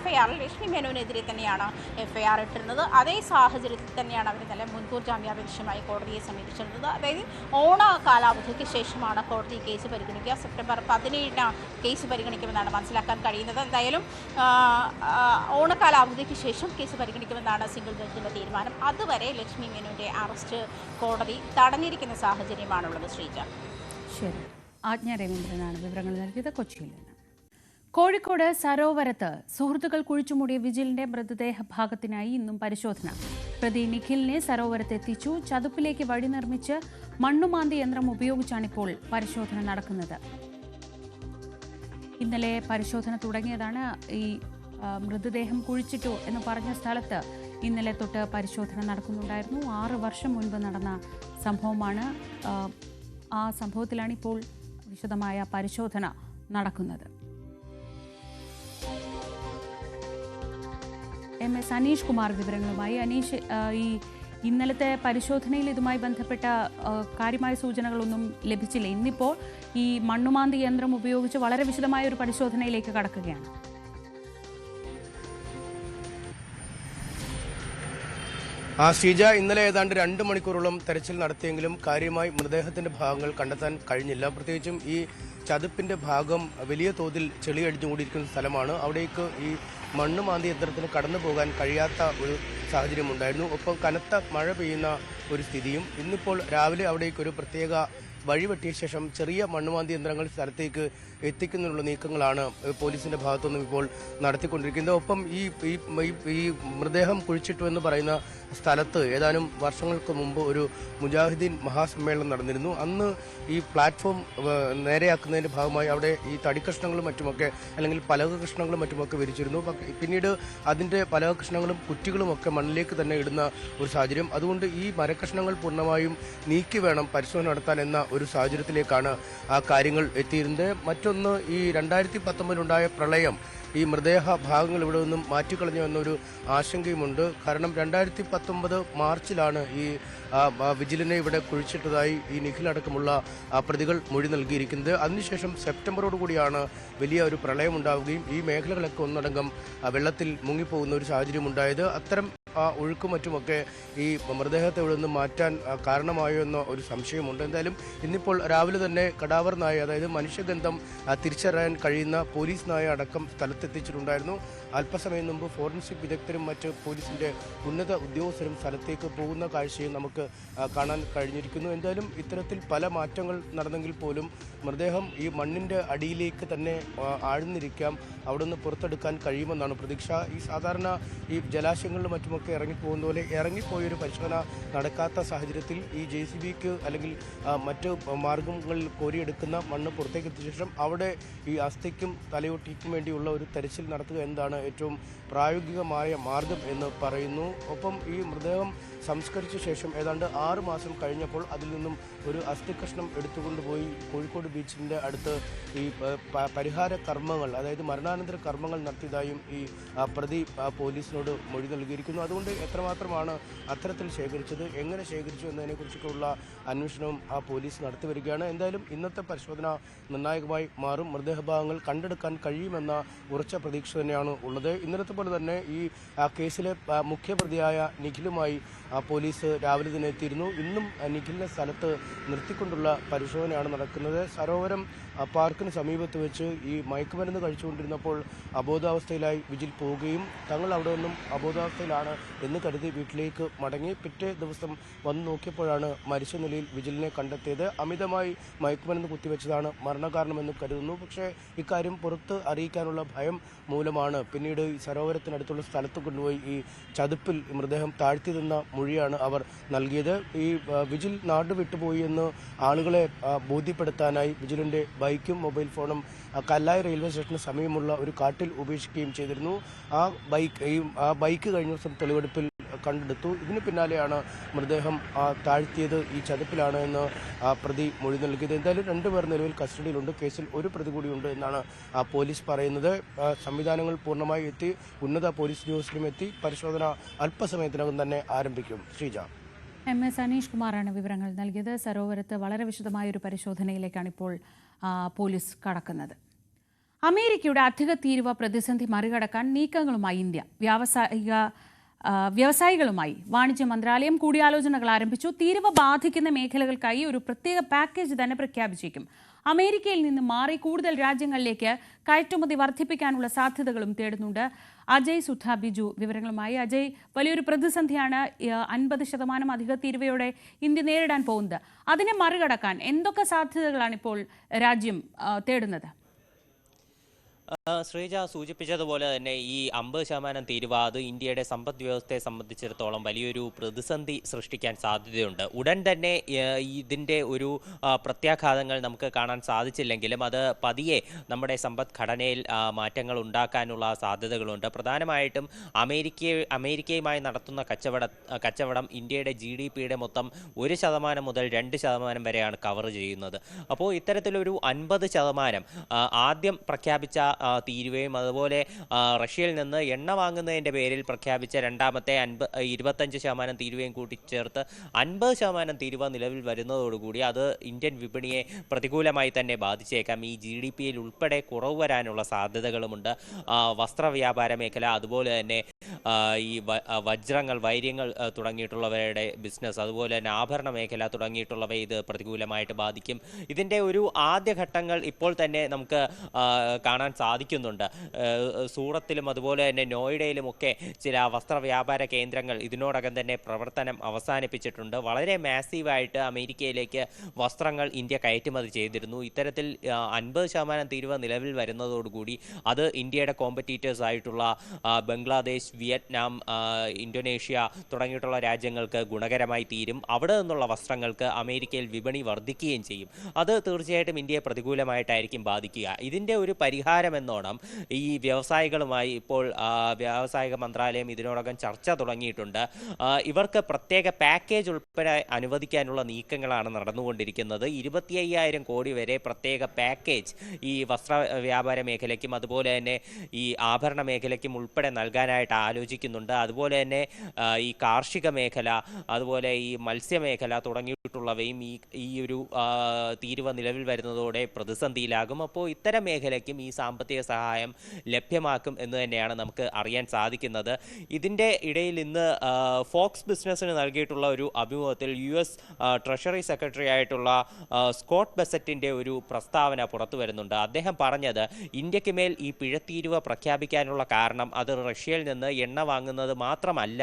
FIRൽ ലക്ഷ്മി മേനോനെതിരെ തന്നെയാണ് FIR ഇട്ടിരുന്നത്. അതേ സാഹചര്യത്തിൽ തന്നെയാണ് അവർ ഇന്നലെ മുൻകൂർ ജാമ്യാപേക്ഷയുമായി കോടതിയെ സമീപിച്ചിരുന്നത്. അതായത് ഓണ കാലാവധിക്ക് ശേഷമാണ് കോടതി കേസ് പരിഗണിക്കുക. സെപ്റ്റംബർ 17-ന് കേസ് പരിഗണിക്കുമെന്നാണ് മനസ്സിലാക്കാൻ കഴിയുന്നത്. എന്തായാലും ഓണക്കാലാവധിക്ക് ശേഷം കേസ് പരിഗണിക്കുമെന്നാണ് സിംഗിൾ ബെഞ്ചിൻ്റെ തീരുമാനം. അതുവരെ ലക്ഷ്മി മേനോൻ്റെ അറസ്റ്റ് കോടതി തടഞ്ഞിരിക്കുന്ന സാഹചര്യമാണുള്ളത്. ശ്രീജ. ശരി, ആജ്ഞ രവീന്ദ്രനാണ് വിവരങ്ങൾ നൽകിയത് കൊച്ചിയിൽ നിന്ന്. കോഴിക്കോട് സരോവരത്ത് സുഹൃത്തുക്കൾ കുഴിച്ചുമൂടിയ വിജിലിന്റെ മൃതദേഹ ഭാഗത്തിനായി ഇന്നും പരിശോധന. പ്രതി നിഖിലിനെ സരോവരത്ത് എത്തിച്ചു. ചതുപ്പിലേക്ക് വഴി നിർമ്മിച്ച് മണ്ണുമാന്തി യന്ത്രം ഉപയോഗിച്ചാണിപ്പോൾ പരിശോധന നടക്കുന്നത്. ഇന്നലെ പരിശോധന തുടങ്ങിയതാണ്. ഈ മൃതദേഹം കുഴിച്ചിട്ടു എന്ന് പറഞ്ഞ സ്ഥലത്ത് ഇന്നലെ തൊട്ട് പരിശോധന നടക്കുന്നുണ്ടായിരുന്നു. 6 വർഷം മുൻപ് നടന്ന സംഭവമാണ്. ആ സംഭവത്തിലാണ് ഇപ്പോൾ വിശദമായ പരിശോധന നടക്കുന്നത്. MS അനീഷ് കുമാർ വിവരങ്ങളുമായി. അനീഷ്, ഈ ഇന്നലത്തെ പരിശോധനയിൽ ഇതുമായി ബന്ധപ്പെട്ട കാര്യമായ സൂചനകളൊന്നും ലഭിച്ചില്ല. ഇന്നിപ്പോൾ ഈ മണ്ണുമാന്തി യന്ത്രം ഉപയോഗിച്ച് വളരെ വിശദമായ ഒരു പരിശോധനയിലേക്ക് കടക്കുകയാണ്. ശ്രീജ, ഇന്നലെ ഏതാണ്ട് 2 മണിക്കൂറോളം തെരച്ചിൽ നടത്തിയെങ്കിലും കാര്യമായി മൃതദേഹത്തിന്റെ ഭാഗങ്ങൾ കണ്ടെത്താൻ കഴിഞ്ഞില്ല. പ്രത്യേകിച്ചും ഈ ചതുപ്പിന്റെ ഭാഗം വലിയ തോതിൽ ചെളി അടിഞ്ഞുകൂടിയിരിക്കുന്ന സ്ഥലമാണ്. അവിടേക്ക് ഈ മണ്ണുമാന്തി യന്ത്രത്തിന് കടന്നു പോകാൻ കഴിയാത്ത ഒരു സാഹചര്യം ഉണ്ടായിരുന്നു. ഒപ്പം കനത്ത മഴ പെയ്യുന്ന ഒരു സ്ഥിതിയും. ഇന്നിപ്പോൾ രാവിലെ അവിടേക്ക് ഒരു പ്രത്യേക വഴിവെട്ടിയ ശേഷം ചെറിയ മണ്ണുമാന്തി യന്ത്രങ്ങൾ സ്ഥലത്തേക്ക് എത്തിക്കുന്നതിനുള്ള നീക്കങ്ങളാണ് പോലീസിന്റെ ഭാഗത്തുനിന്നും ഇപ്പോൾ നടത്തിക്കൊണ്ടിരിക്കുന്നത്. ഒപ്പം ഈ മൃതദേഹം കുഴിച്ചിട്ടു എന്ന് പറയുന്ന സ്ഥലത്ത് ഏതാനും വർഷങ്ങൾക്ക് മുമ്പ് ഒരു മുജാഹിദീൻ മഹാസമ്മേളനം നടന്നിരുന്നു. അന്ന് ഈ പ്ലാറ്റ്ഫോം നേരെയാക്കുന്നതിന്റെ ഭാഗമായി അവിടെ ഈ തടിക്കഷ്ണങ്ങളും മറ്റുമൊക്കെ, അല്ലെങ്കിൽ പലക കഷ്ണങ്ങളും മറ്റുമൊക്കെ വിരിച്ചിരുന്നു. പിന്നീട് അതിന്റെ പലക കഷ്ണങ്ങളും കുറ്റികളും ഒക്കെ മണ്ണിലേക്ക് തന്നെ ഇടുന്ന ഒരു സാഹചര്യം. അതുകൊണ്ട് ഈ മരക്കഷ്ണങ്ങൾ പൂർണ്ണമായും നീക്കി വേണം പരിശോധന നടത്താൻ എന്ന ഒരു സാഹചര്യത്തിലേക്കാണ് ആ കാര്യങ്ങൾ എത്തിയിരുന്നത്. മറ്റൊന്ന്, ഈ 2019 പ്രളയം ഈ മൃതദേഹ ഭാഗങ്ങൾ ഇവിടെ നിന്നും മാറ്റിക്കളഞ്ഞു എന്നൊരു ആശങ്കയുമുണ്ട്. കാരണം 2019 മാർച്ചിലാണ് ഈ വിജിലിനെ ഇവിടെ കുഴിച്ചിട്ടതായി ഈ നിഖിലടക്കമുള്ള പ്രതികൾ മൊഴി നൽകിയിരിക്കുന്നത്. അതിനുശേഷം സെപ്റ്റംബറോടുകൂടിയാണ് വലിയ ഒരു പ്രളയം ഉണ്ടാവുകയും ഈ മേഖലകളൊക്കെ ഒന്നടങ്കം വെള്ളത്തിൽ മുങ്ങിപ്പോകുന്ന ഒരു സാഹചര്യം ഉണ്ടായത്. അത്തരം ഒഴുക്കും മറ്റുമൊക്കെ ഈ മൃതദേഹത്തെ ഇവിടെ നിന്ന് മാറ്റാൻ കാരണമായോ എന്ന ഒരു സംശയമുണ്ട്. എന്തായാലും ഇന്നിപ്പോൾ രാവിലെ തന്നെ കടാവർ നായ, അതായത് മനുഷ്യഗന്ധം തിരിച്ചറിയാൻ കഴിയുന്ന പോലീസ് നായ അടക്കം സ്ഥലത്തെത്തിച്ചിട്ടുണ്ടായിരുന്നു. അല്പസമയം മുമ്പ് ഫോറൻസിക് വിദഗ്ധരും മറ്റ് പോലീസിന്റെ ഉന്നത ഉദ്യോഗസ്ഥരും സ്ഥലത്തേക്ക് പോകുന്ന കാഴ്ചയും നമുക്ക് കാണാൻ കഴിഞ്ഞിരിക്കുന്നു. എന്തായാലും ഇത്തരത്തിൽ പല മാറ്റങ്ങൾ നടന്നെങ്കിൽ പോലും മൃതദേഹം ഈ മണ്ണിന്റെ അടിയിലേക്ക് തന്നെ ആഴ്ന്നിരിക്കാം, അവിടെ നിന്ന് പുറത്തെടുക്കാൻ കഴിയുമെന്നാണ് പ്രതീക്ഷ. ഈ സാധാരണ ഈ ജലാശയങ്ങളിലും മറ്റുമൊക്കെ ഒക്കെ ഇറങ്ങിപ്പോകുന്ന പോലെ ഇറങ്ങിപ്പോയൊരു പരിശോധന നടക്കാത്ത സാഹചര്യത്തിൽ ഈ JCBക്ക് അല്ലെങ്കിൽ മറ്റ് മാർഗങ്ങളിൽ കോരിയെടുക്കുന്ന മണ്ണ് പുറത്തേക്ക് എത്തിയ ശേഷം അവിടെ ഈ അസ്ഥിക്കും തലയോട്ടിക്കും വേണ്ടിയുള്ള ഒരു തെരച്ചിൽ നടത്തുക എന്നതാണ് ഏറ്റവും പ്രായോഗികമായ മാർഗം എന്ന് പറയുന്നു. ഒപ്പം ഈ മൃതദേഹം സംസ്കരിച്ച ശേഷം ഏതാണ്ട് 6 മാസം കഴിഞ്ഞപ്പോൾ അതിൽ നിന്നും ഒരു അസ്ഥികഷ്ണം എടുത്തുകൊണ്ടുപോയി കോഴിക്കോട് ബീച്ചിൻ്റെ അടുത്ത് ഈ പരിഹാര കർമ്മങ്ങൾ, അതായത് മരണാനന്തര കർമ്മങ്ങൾ നടത്തിയതായും ഈ പ്രതി പോലീസിനോട് മൊഴി നൽകിയിരിക്കുന്നു. അതുകൊണ്ട് എത്രമാത്രമാണ് അത്തരത്തിൽ ശേഖരിച്ചത്, എങ്ങനെ ശേഖരിച്ചു എന്നതിനെക്കുറിച്ചൊക്കെയുള്ള അന്വേഷണവും പോലീസ് നടത്തി വരികയാണ്. എന്തായാലും ഇന്നത്തെ പരിശോധന നിർണായകമായി മാറും. മൃതദേഹഭാഗങ്ങൾ കണ്ടെടുക്കാൻ കഴിയുമെന്ന ഉറച്ച പ്രതീക്ഷ തന്നെയാണ് ഉള്ളത്. ഇന്നലത്തെ പോലെ തന്നെ ഈ കേസിലെ മുഖ്യപ്രതിയായ നിഖിലുമായി പോലീസ് രാവിലെ തന്നെ എത്തിയിരുന്നു. ഇന്നും നിഖിലിനെ സ്ഥലത്ത് നിർത്തിക്കൊണ്ടുള്ള പരിശോധനയാണ് നടക്കുന്നത്. സരോവരം പാർക്കിന് സമീപത്ത് വെച്ച് ഈ മയക്കുമരുന്ന് കഴിച്ചുകൊണ്ടിരുന്നപ്പോൾ അബോധാവസ്ഥയിലായി വിജിൽ പോവുകയും തങ്ങൾ അവിടെ നിന്നും അബോധാവസ്ഥയിലാണ് എന്ന് കരുതി വീട്ടിലേക്ക് മടങ്ങി. പിറ്റേ ദിവസം വന്നു നോക്കിയപ്പോഴാണ് മരിച്ച നിലയിൽ വിജിലിനെ കണ്ടെത്തിയത്. അമിതമായി മയക്കുമരുന്ന് കുത്തിവെച്ചതാണ് മരണകാരണമെന്ന് കരുതുന്നു. പക്ഷേ ഇക്കാര്യം പുറത്ത് അറിയിക്കാനുള്ള ഭയം മൂലമാണ് പിന്നീട് ഈ സരോവരത്തിനടുത്തുള്ള സ്ഥലത്ത് കൊണ്ടുപോയി ഈ ചതുപ്പിൽ മൃതദേഹം താഴ്ത്തിയതെന്ന മൊഴിയാണ് അവർ നൽകിയത്. ഈ വിജിൽ നാട് വിട്ടുപോയി എന്ന് ആളുകളെ ബോധ്യപ്പെടുത്താനായി വിജിലിൻ്റെ ബൈക്കും മൊബൈൽ ഫോണും കല്ലായി റെയിൽവേ സ്റ്റേഷന് സമീപമുള്ള ഒരു കാട്ടിൽ ഉപേക്ഷിക്കുകയും ചെയ്തിരുന്നു. ആ ബൈക്ക് കഴിഞ്ഞ ദിവസം തെളിവെടുപ്പിൽ കണ്ടെടുത്തു. ഇതിന് പിന്നാലെയാണ് മൃതദേഹം താഴ്ത്തിയത് ഈ ചതുപ്പിലാണ് എന്ന് പ്രതി മൊഴി നൽകിയത്. എന്തായാലും 2 പേർ നിലവിൽ കസ്റ്റഡിയിലുണ്ട്. കേസിൽ ഒരു പ്രതി കൂടിയുണ്ട് എന്നാണ് പോലീസ് പറയുന്നത്. സംവിധാനങ്ങൾ പൂർണ്ണമായി എത്തി, ഉന്നത പോലീസ് ഉദ്യോഗസ്ഥരും എത്തി. പരിശോധന അല്പസമയത്തിനകം തന്നെ ആരംഭിക്കും. ശ്രീജ. MS അനീഷ് കുമാറാണ് വിവരങ്ങൾ നൽകിയത്. സരോവരത്ത് വളരെ വിശദമായ ഒരു പരിശോധനയിലേക്കാണ് ഇപ്പോൾ പോലീസ് കടക്കുന്നത്. അമേരിക്കയുടെ അധിക തീരുവ പ്രതിസന്ധി മറികടക്കാൻ നീക്കങ്ങളുമായി ഇന്ത്യ. വ്യവസായികളുമായി വാണിജ്യ മന്ത്രാലയം കൂടിയാലോചനകൾ ആരംഭിച്ചു. തീരുവ ബാധിക്കുന്ന മേഖലകൾക്കായി ഒരു പ്രത്യേക പാക്കേജ് തന്നെ പ്രഖ്യാപിച്ചേക്കും. അമേരിക്കയിൽ നിന്ന് മാറി കൂടുതൽ രാജ്യങ്ങളിലേക്ക് കയറ്റുമതി വർദ്ധിപ്പിക്കാനുള്ള സാധ്യതകളും തേടുന്നുണ്ട്. അജയ് സുധ ബിജു വിവരങ്ങളുമായി. അജയ്, വലിയൊരു പ്രതിസന്ധിയാണ് 50% അധിക തീരുവയോടെ ഇന്ത്യ നേരിടാൻ പോകുന്നത്. അതിനെ മറികടക്കാൻ എന്തൊക്കെ സാധ്യതകളാണ് ഇപ്പോൾ രാജ്യം തേടുന്നത്? ശ്രീജ സൂചിപ്പിച്ചതുപോലെ തന്നെ ഈ 50% തീരുവ അത് ഇന്ത്യയുടെ സമ്പദ് വ്യവസ്ഥയെ സംബന്ധിച്ചിടത്തോളം വലിയൊരു പ്രതിസന്ധി സൃഷ്ടിക്കാൻ സാധ്യതയുണ്ട്. ഉടൻ തന്നെ ഇതിൻ്റെ ഒരു പ്രത്യാഘാതങ്ങൾ നമുക്ക് കാണാൻ സാധിച്ചില്ലെങ്കിലും അത് പതിയെ നമ്മുടെ സമ്പദ്ഘടനയിൽ മാറ്റങ്ങൾ ഉണ്ടാക്കാനുള്ള സാധ്യതകളുണ്ട്. പ്രധാനമായിട്ടും അമേരിക്കയുമായി നടത്തുന്ന കച്ചവടം ഇന്ത്യയുടെ GDPയുടെ മൊത്തം 1% മുതൽ 2% വരെയാണ് കവർ ചെയ്യുന്നത്. അപ്പോൾ ഇത്തരത്തിലൊരു 50% ആദ്യം പ്രഖ്യാപിച്ച തീരുവയും അതുപോലെ റഷ്യയിൽ നിന്ന് എണ്ണ വാങ്ങുന്നതിൻ്റെ പേരിൽ പ്രഖ്യാപിച്ച രണ്ടാമത്തെ 25% തീരുവയും കൂട്ടിച്ചേർത്ത് 50% തീരുവ നിലവിൽ വരുന്നതോടുകൂടി അത് ഇന്ത്യൻ വിപണിയെ പ്രതികൂലമായി തന്നെ ബാധിച്ചേക്കാം. ഈ GDPയിൽ ഉൾപ്പെടെ കുറവ് വരാനുള്ള സാധ്യതകളുമുണ്ട്. വസ്ത്രവ്യാപാര മേഖല, അതുപോലെ തന്നെ ഈ വജ്രങ്ങൾ, വൈര്യങ്ങൾ തുടങ്ങിയിട്ടുള്ളവരുടെ ബിസിനസ്, അതുപോലെ തന്നെ ആഭരണ മേഖല തുടങ്ങിയിട്ടുള്ളവയെ ഇത് പ്രതികൂലമായിട്ട് ബാധിക്കും. ഇതിൻ്റെ ഒരു ആദ്യഘട്ടങ്ങൾ ഇപ്പോൾ തന്നെ നമുക്ക് കാണാൻ സാധിക്കുന്നുണ്ട്. സൂറത്തിലും അതുപോലെ തന്നെ നോയിഡയിലുമൊക്കെ ചില വസ്ത്രവ്യാപാര കേന്ദ്രങ്ങൾ ഇതിനോടകം തന്നെ പ്രവർത്തനം അവസാനിപ്പിച്ചിട്ടുണ്ട്. വളരെ മാസീവായിട്ട് അമേരിക്കയിലേക്ക് വസ്ത്രങ്ങൾ ഇന്ത്യ കയറ്റുമതി ചെയ്തിരുന്നു. ഇത്തരത്തിൽ 50% തീരുവ നിലവിൽ വരുന്നതോടുകൂടി അത് ഇന്ത്യയുടെ കോമ്പറ്റീറ്റേഴ്സ് ആയിട്ടുള്ള ബംഗ്ലാദേശ്, വിയറ്റ്നാം, ഇന്തോനേഷ്യ തുടങ്ങിയിട്ടുള്ള രാജ്യങ്ങൾക്ക് ഗുണകരമായി തീരും. അവിടെ നിന്നുള്ള വസ്ത്രങ്ങൾക്ക് അമേരിക്കയിൽ വിപണി വർദ്ധിക്കുകയും ചെയ്യും. അത് തീർച്ചയായിട്ടും ഇന്ത്യയെ പ്രതികൂലമായിട്ടായിരിക്കും ബാധിക്കുക. ഇതിൻ്റെ ഒരു പരിഹാരമെന്നോണം ഈ വ്യവസായികളുമായി ഇപ്പോൾ വ്യാവസായിക മന്ത്രാലയം ഇതിനോടകം ചർച്ച തുടങ്ങിയിട്ടുണ്ട്. ഇവർക്ക് പ്രത്യേക പാക്കേജ് ഉൾപ്പെടെ അനുവദിക്കാനുള്ള നീക്കങ്ങളാണ് നടന്നുകൊണ്ടിരിക്കുന്നത്. 25,000 കോടി വരെ പ്രത്യേക പാക്കേജ് ഈ വസ്ത്ര വ്യാപാര മേഖലയ്ക്കും അതുപോലെ തന്നെ ഈ ആഭരണ മേഖലയ്ക്കും ഉൾപ്പെടെ നൽകാനായിട്ട് ആലോചിക്കുന്നുണ്ട്. അതുപോലെ തന്നെ ഈ കാർഷിക മേഖല, അതുപോലെ ഈ മത്സ്യമേഖല തുടങ്ങിയിട്ടുള്ളവയും ഈ ഒരു തീരുവ നിലവിൽ വരുന്നതോടെ പ്രതിസന്ധിയിലാകും. അപ്പോൾ ഇത്തരം മേഖലയ്ക്കും ഈ സാമ്പത്തിക സഹായം ലഭ്യമാക്കും എന്ന് തന്നെയാണ് നമുക്ക് അറിയാൻ സാധിക്കുന്നത്. ഇതിൻ്റെ ഇടയിൽ ഇന്ന് ഫോക്സ് ബിസിനസ്സിന് നൽകിയിട്ടുള്ള ഒരു അഭിമുഖത്തിൽ US ട്രഷറി സെക്രട്ടറി ആയിട്ടുള്ള സ്കോട്ട് ബെസറ്റിൻ്റെ ഒരു പ്രസ്താവന പുറത്തു വരുന്നുണ്ട്. അദ്ദേഹം പറഞ്ഞത് ഇന്ത്യക്ക് മേൽ ഈ പിഴത്തീരുവ പ്രഖ്യാപിക്കാനുള്ള കാരണം അത് റഷ്യയിൽ നിന്ന് എണ്ണ വാങ്ങുന്നത് മാത്രമല്ല,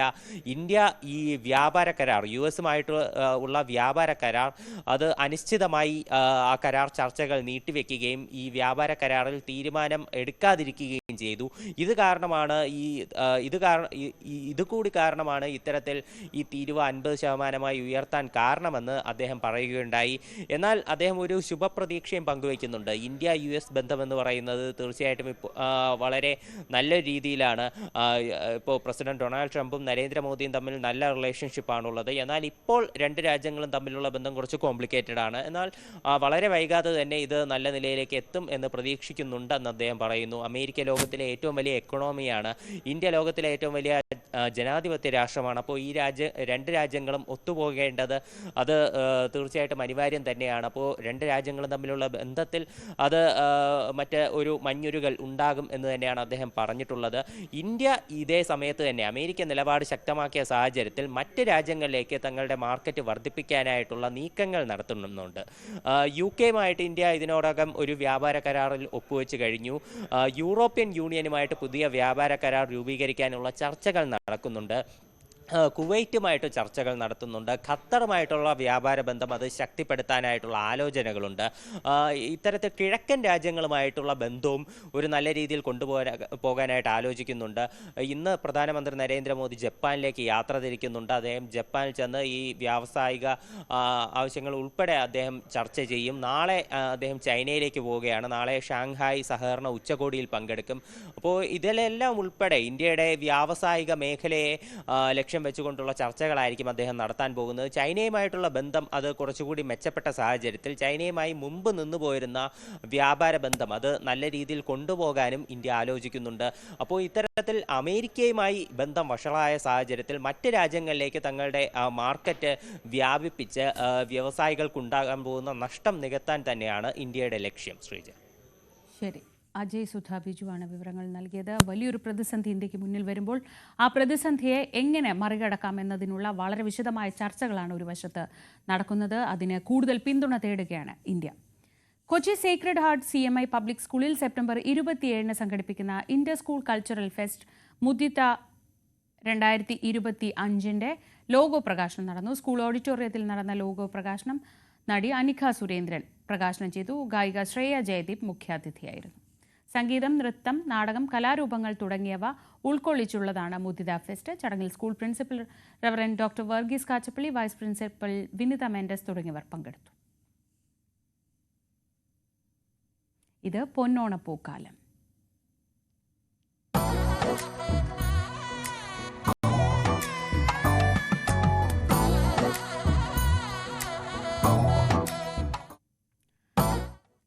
ഇന്ത്യ ഈ വ്യാപാര കരാർ US-ഉമായിട്ട് ഉള്ള വ്യാപാര കരാർ അത് അനിശ്ചിതമായി ആ കരാർ ചർച്ചകൾ നീട്ടിവെക്കുകയും ഈ വ്യാപാര കരാറിൽ തീരുമാനം തീരുമാനം എടുക്കാതിരിക്കുകയും ചെയ്തു. ഇത് കാരണമാണ് ഇതുകൂടി കാരണമാണ് ഇത്തരത്തിൽ ഈ തീരുവ 50% ഉയർത്താൻ കാരണമെന്ന് അദ്ദേഹം പറയുകയുണ്ടായി. എന്നാൽ അദ്ദേഹം ഒരു ശുഭപ്രതീക്ഷയും പങ്കുവയ്ക്കുന്നുണ്ട്. ഇന്ത്യ-US ബന്ധമെന്ന് പറയുന്നത് തീർച്ചയായിട്ടും വളരെ നല്ല രീതിയിലാണ്. ഇപ്പോൾ പ്രസിഡന്റ് ഡൊണാൾഡ് ട്രംപും നരേന്ദ്രമോദിയും തമ്മിൽ നല്ല റിലേഷൻഷിപ്പാണുള്ളത്. എന്നാൽ ഇപ്പോൾ രണ്ട് രാജ്യങ്ങളും തമ്മിലുള്ള ബന്ധം കുറച്ച് കോംപ്ലിക്കേറ്റഡ് ആണ്. എന്നാൽ വളരെ വൈകാതെ തന്നെ ഇത് നല്ല നിലയിലേക്ക് എത്തും എന്ന് പ്രതീക്ഷിക്കുന്നുണ്ടെന്ന് അദ്ദേഹം പറയുന്നു. അമേരിക്ക ലോകത്തിലെ ഏറ്റവും വലിയ എക്കണോമിയാണ്. ഇന്ത്യ ലോകത്തിലെ ഏറ്റവും വലിയ ജനാധിപത്യ രാഷ്ട്രമാണ്. അപ്പോൾ ഈ രണ്ട് രാജ്യങ്ങളും ഒത്തുപോകേണ്ടത് അത് തീർച്ചയായിട്ടും അനിവാര്യം തന്നെയാണ്. അപ്പോൾ രണ്ട് രാജ്യങ്ങളും തമ്മിലുള്ള ബന്ധത്തിൽ അത് ഒരു മഞ്ഞുരുകൾ ഉണ്ടാകും എന്ന് തന്നെയാണ് അദ്ദേഹം പറഞ്ഞിട്ടുള്ളത്. ഇന്ത്യ ഇതേ സമയത്ത് തന്നെ അമേരിക്ക നിലപാട് ശക്തമാക്കിയ സാഹചര്യത്തിൽ മറ്റ് രാജ്യങ്ങളിലേക്ക് തങ്ങളുടെ മാർക്കറ്റ് വർദ്ധിപ്പിക്കാനായിട്ടുള്ള നീക്കങ്ങൾ നടത്തുന്നുണ്ട്. UK-യുമായിട്ട് ഇന്ത്യ ഇതിനോടകം ഒരു വ്യാപാര കരാറിൽ ഒപ്പുവെച്ച് കഴിഞ്ഞു. യൂറോപ്യൻ യൂണിയനുമായിട്ട് പുതിയ വ്യാപാര കരാർ രൂപീകരിക്കാനുള്ള ചർച്ചകൾ നടക്കുന്നുണ്ട്. കുവൈറ്റുമായിട്ട് ചർച്ചകൾ നടത്തുന്നുണ്ട്. ഖത്തറുമായിട്ടുള്ള വ്യാപാര ബന്ധം അത് ശക്തിപ്പെടുത്താനായിട്ടുള്ള ആലോചനകളുണ്ട്. ഇത്തരത്തിൽ കിഴക്കൻ രാജ്യങ്ങളുമായിട്ടുള്ള ബന്ധവും ഒരു നല്ല രീതിയിൽ പോകാനായിട്ട് ആലോചിക്കുന്നുണ്ട്. ഇന്ന് പ്രധാനമന്ത്രി നരേന്ദ്രമോദി ജപ്പാനിലേക്ക് യാത്ര തിരിക്കുന്നുണ്ട്. അദ്ദേഹം ജപ്പാനിൽ ചെന്ന് ഈ വ്യാവസായിക ആവശ്യങ്ങൾ ഉൾപ്പെടെ അദ്ദേഹം ചർച്ച ചെയ്യും. നാളെ അദ്ദേഹം ചൈനയിലേക്ക് പോവുകയാണ്. നാളെ ഷാങ്ഹായ് സഹകരണ ഉച്ചകോടിയിൽ പങ്കെടുക്കും. അപ്പോൾ ഇതിലെല്ലാം ഉൾപ്പെടെ ഇന്ത്യയുടെ വ്യാവസായിക മേഖലയെ ലക്ഷ്യം വെച്ചുകൊണ്ടുള്ള ചർച്ചകളായിരിക്കും അദ്ദേഹം നടത്താൻ പോകുന്നത്. ചൈനയുമായിട്ടുള്ള ബന്ധം അത് കുറച്ചുകൂടി മെച്ചപ്പെട്ട സാഹചര്യത്തിൽ ചൈനയുമായി മുമ്പ് നിന്നുപോയിരുന്ന വ്യാപാര ബന്ധം അത് നല്ല രീതിയിൽ കൊണ്ടുപോകാനും ഇന്ത്യ ആലോചിക്കുന്നുണ്ട്. അപ്പോൾ ഇത്തരത്തിൽ അമേരിക്കയുമായി ബന്ധം വഷളായ സാഹചര്യത്തിൽ മറ്റ് രാജ്യങ്ങളിലേക്ക് തങ്ങളുടെ മാർക്കറ്റ് വ്യാപിപ്പിച്ച് വ്യവസായികൾക്കുണ്ടാകാൻ പോകുന്ന നഷ്ടം നികത്താൻ തന്നെയാണ് ഇന്ത്യയുടെ ലക്ഷ്യം. ശ്രീജ. ശരി, അജയ് സുധ ബിജുവാണ് വിവരങ്ങൾ നൽകിയത്. വലിയൊരു പ്രതിസന്ധി ഇന്ത്യക്ക് മുന്നിൽ വരുമ്പോൾ ആ പ്രതിസന്ധിയെ എങ്ങനെ മറികടക്കാം എന്നതിനുള്ള വളരെ വിശദമായ ചർച്ചകളാണ് ഒരു വശത്ത് നടക്കുന്നത്. അതിന് കൂടുതൽ പിന്തുണ തേടുകയാണ് India. Kochi Sacred heart CMI public സ്കൂളിൽ സെപ്റ്റംബർ 27 സംഘടിപ്പിക്കുന്ന Inter school cultural fest Mudita 2025 logo പ്രകാശനം നടന്നു. സ്കൂൾ ഓഡിറ്റോറിയത്തിൽ നടന്ന ലോഗോ പ്രകാശനം നടി അനിഖ സുരേന്ദ്രൻ പ്രകാശനം ചെയ്തു. ഗായിക ശ്രേയ ജയദീപ് മുഖ്യാതിഥിയായിരുന്നു. സംഗീതം, നൃത്തം, നാടകം, കലാരൂപങ്ങൾ തുടങ്ങിയവ ഉൾക്കൊള്ളിച്ചുള്ളതാണ് മുദിത ഫെസ്റ്റ്. ചടങ്ങിൽ school principal reverend doctor Varghese Kachappally, vice principal Vinitha Mendes തുടങ്ങിയവർ പങ്കെടുത്തു. ഇത് പൊന്നോണപ്പൂക്കാലം.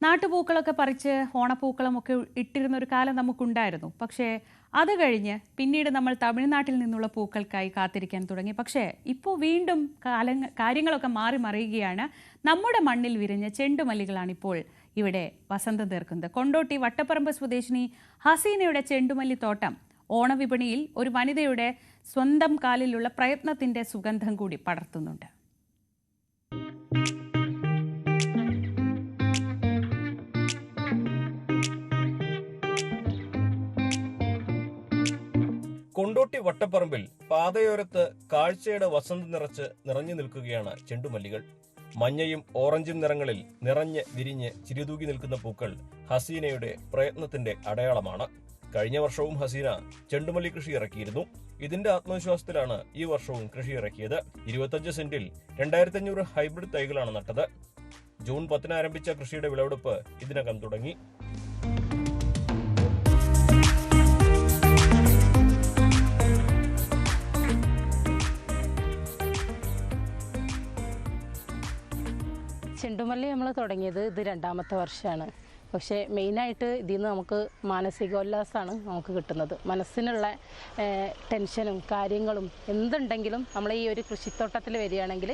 നാട്ടുപൂക്കളൊക്കെ പറിച്ച് ഓണപ്പൂക്കളമൊക്കെ ഇട്ടിരുന്ന ഒരു കാലം നമുക്കുണ്ടായിരുന്നു. പക്ഷേ അത് കഴിഞ്ഞ് പിന്നീട് നമ്മൾ തമിഴ്നാട്ടിൽ നിന്നുള്ള പൂക്കൾക്കായി കാത്തിരിക്കാൻ തുടങ്ങി. പക്ഷേ ഇപ്പോൾ വീണ്ടും കാര്യങ്ങളൊക്കെ മാറി മറിയുകയാണ്. നമ്മുടെ മണ്ണിൽ വിരിഞ്ഞ ചെണ്ടുമല്ലികളാണിപ്പോൾ ഇവിടെ വസന്തം തീർക്കുന്നത്. കൊണ്ടോട്ടി വട്ടപ്പറമ്പ് സ്വദേശിനി ഹസീനയുടെ ചെണ്ടുമല്ലി തോട്ടം ഓണവിപണിയിൽ ഒരു വനിതയുടെ സ്വന്തം കാലിലുള്ള പ്രയത്നത്തിൻ്റെ സുഗന്ധം കൂടി പടർത്തുന്നുണ്ട്. കൊണ്ടോട്ടി വട്ടപ്പറമ്പിൽ പാതയോരത്ത് കാഴ്ചയുടെ വസന്തം നിറഞ്ഞു നിൽക്കുകയാണ് ചെണ്ടുമല്ലികൾ. മഞ്ഞയും ഓറഞ്ചും നിറങ്ങളിൽ നിറഞ്ഞ് വിരിഞ്ഞ് ചിരിതൂകി നിൽക്കുന്ന പൂക്കൾ ഹസീനയുടെ പ്രയത്നത്തിന്റെ അടയാളമാണ്. കഴിഞ്ഞ വർഷവും ഹസീന ചെണ്ടുമല്ലി കൃഷി ഇറക്കിയിരുന്നു. ഇതിന്റെ ആത്മവിശ്വാസത്തിലാണ് ഈ വർഷവും കൃഷി ഇറക്കിയത്. 25 സെന്റിൽ 2500 ഹൈബ്രിഡ് തൈകളാണ് നട്ടത്. ജൂൺ 10 ആരംഭിച്ച കൃഷിയുടെ വിളവെടുപ്പ് ഇതിനകം തുടങ്ങി. ചെണ്ടുമല്ലി നമ്മൾ തുടങ്ങിയത് ഇത് 2ാമത്തെ വർഷമാണ്. പക്ഷേ മെയിനായിട്ട് ഇതിൽ നിന്ന് നമുക്ക് മാനസികോല്ലാസമാണ് നമുക്ക് കിട്ടുന്നത്. മനസ്സിനുള്ള ടെൻഷനും കാര്യങ്ങളും എന്തുണ്ടെങ്കിലും നമ്മൾ ഈ ഒരു കൃഷിത്തോട്ടത്തിൽ വരികയാണെങ്കിൽ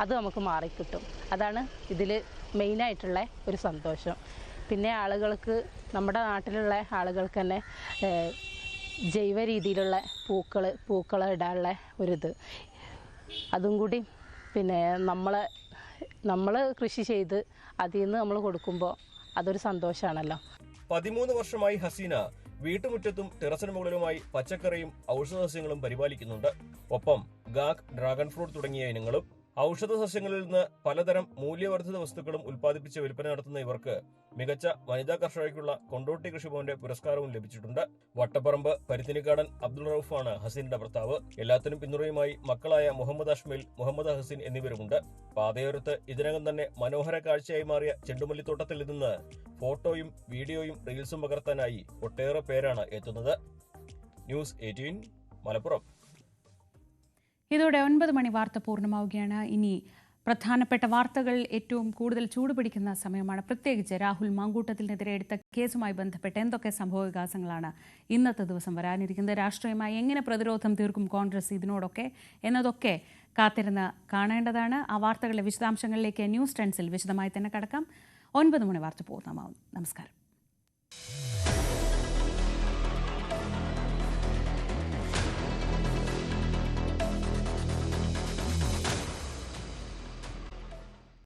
അത് നമുക്ക് മാറിക്കിട്ടും. അതാണ് ഇതിൽ മെയിനായിട്ടുള്ള ഒരു സന്തോഷം. പിന്നെ ആളുകൾക്ക്, നമ്മുടെ നാട്ടിലുള്ള ആളുകൾക്ക് തന്നെ ജൈവ രീതിയിലുള്ള പൂക്കൾ ഇടാനുള്ള ഒരിത്, അതും കൂടി പിന്നെ നമ്മൾ കൃഷി ചെയ്ത് അതിൽ നിന്ന് നമ്മൾ കൊടുക്കുമ്പോൾ അതൊരു സന്തോഷമാണല്ലോ. 13 വർഷമായി ഹസീന വീട്ടുമുറ്റത്തും ടെറസിന് മുകളിലുമായി പച്ചക്കറിയും ഔഷധസസ്യങ്ങളും പരിപാലിക്കുന്നുണ്ട്. ഒപ്പം ഗാഗ്, ഡ്രാഗൺ ഫ്രൂട്ട് തുടങ്ങിയ ഇനങ്ങളും. ഔഷധ സസ്യങ്ങളിൽ നിന്ന് പലതരം മൂല്യവർദ്ധിത വസ്തുക്കളും ഉൽപ്പാദിപ്പിച്ച് വിൽപ്പന നടത്തുന്ന ഇവർക്ക് മികച്ച വനിതാ കർഷകയ്ക്കുള്ള കൊണ്ടോട്ടി കൃഷിഭവന്റെ പുരസ്കാരവും ലഭിച്ചിട്ടുണ്ട്. വട്ടപ്പറമ്പ് പരുത്തിനിക്കാടൻ അബ്ദുൾ റൌഫാണ് ഹസീന്റെ ഭർത്താവ്. എല്ലാത്തിനും പിന്തുണയുമായി മക്കളായ മുഹമ്മദ് അഷ്മിൽ, മുഹമ്മദ് ഹസീൻ എന്നിവരുമുണ്ട്. പാതയോരത്ത് ഇതിനകം തന്നെ മനോഹര കാഴ്ചയായി മാറിയ ചെണ്ടുമല്ലിത്തോട്ടത്തിൽ നിന്ന് ഫോട്ടോയും വീഡിയോയും റീൽസും പകർത്താനായി ഒട്ടേറെ പേരാണ് എത്തുന്നത്. ന്യൂസ് 18 മലപ്പുറം. ഇതോടെ 9 മണി വാർത്ത പൂർണ്ണമാവുകയാണ്. ഇനി പ്രധാനപ്പെട്ട വാർത്തകൾ ഏറ്റവും കൂടുതൽ ചൂടുപിടിക്കുന്ന സമയമാണ്. പ്രത്യേകിച്ച് രാഹുൽ മാങ്കൂട്ടത്തിനെതിരെ എടുത്ത കേസുമായി ബന്ധപ്പെട്ട് എന്തൊക്കെ സംഭവവികാസങ്ങളാണ് ഇന്നത്തെ ദിവസം വരാനിരിക്കുന്നത്, രാഷ്ട്രീയമായി എങ്ങനെ പ്രതിരോധം തീർക്കും കോൺഗ്രസ് ഇതിനോടൊക്കെ എന്നതൊക്കെ കാത്തിരുന്ന് കാണേണ്ടതാണ്. ആ വാർത്തകളുടെ വിശദാംശങ്ങളിലേക്ക് ന്യൂസ് 10 വിശദമായി തന്നെ കടക്കാം. 9 മണി വാർത്ത പൂർണ്ണമാവുന്നു. നമസ്കാരം.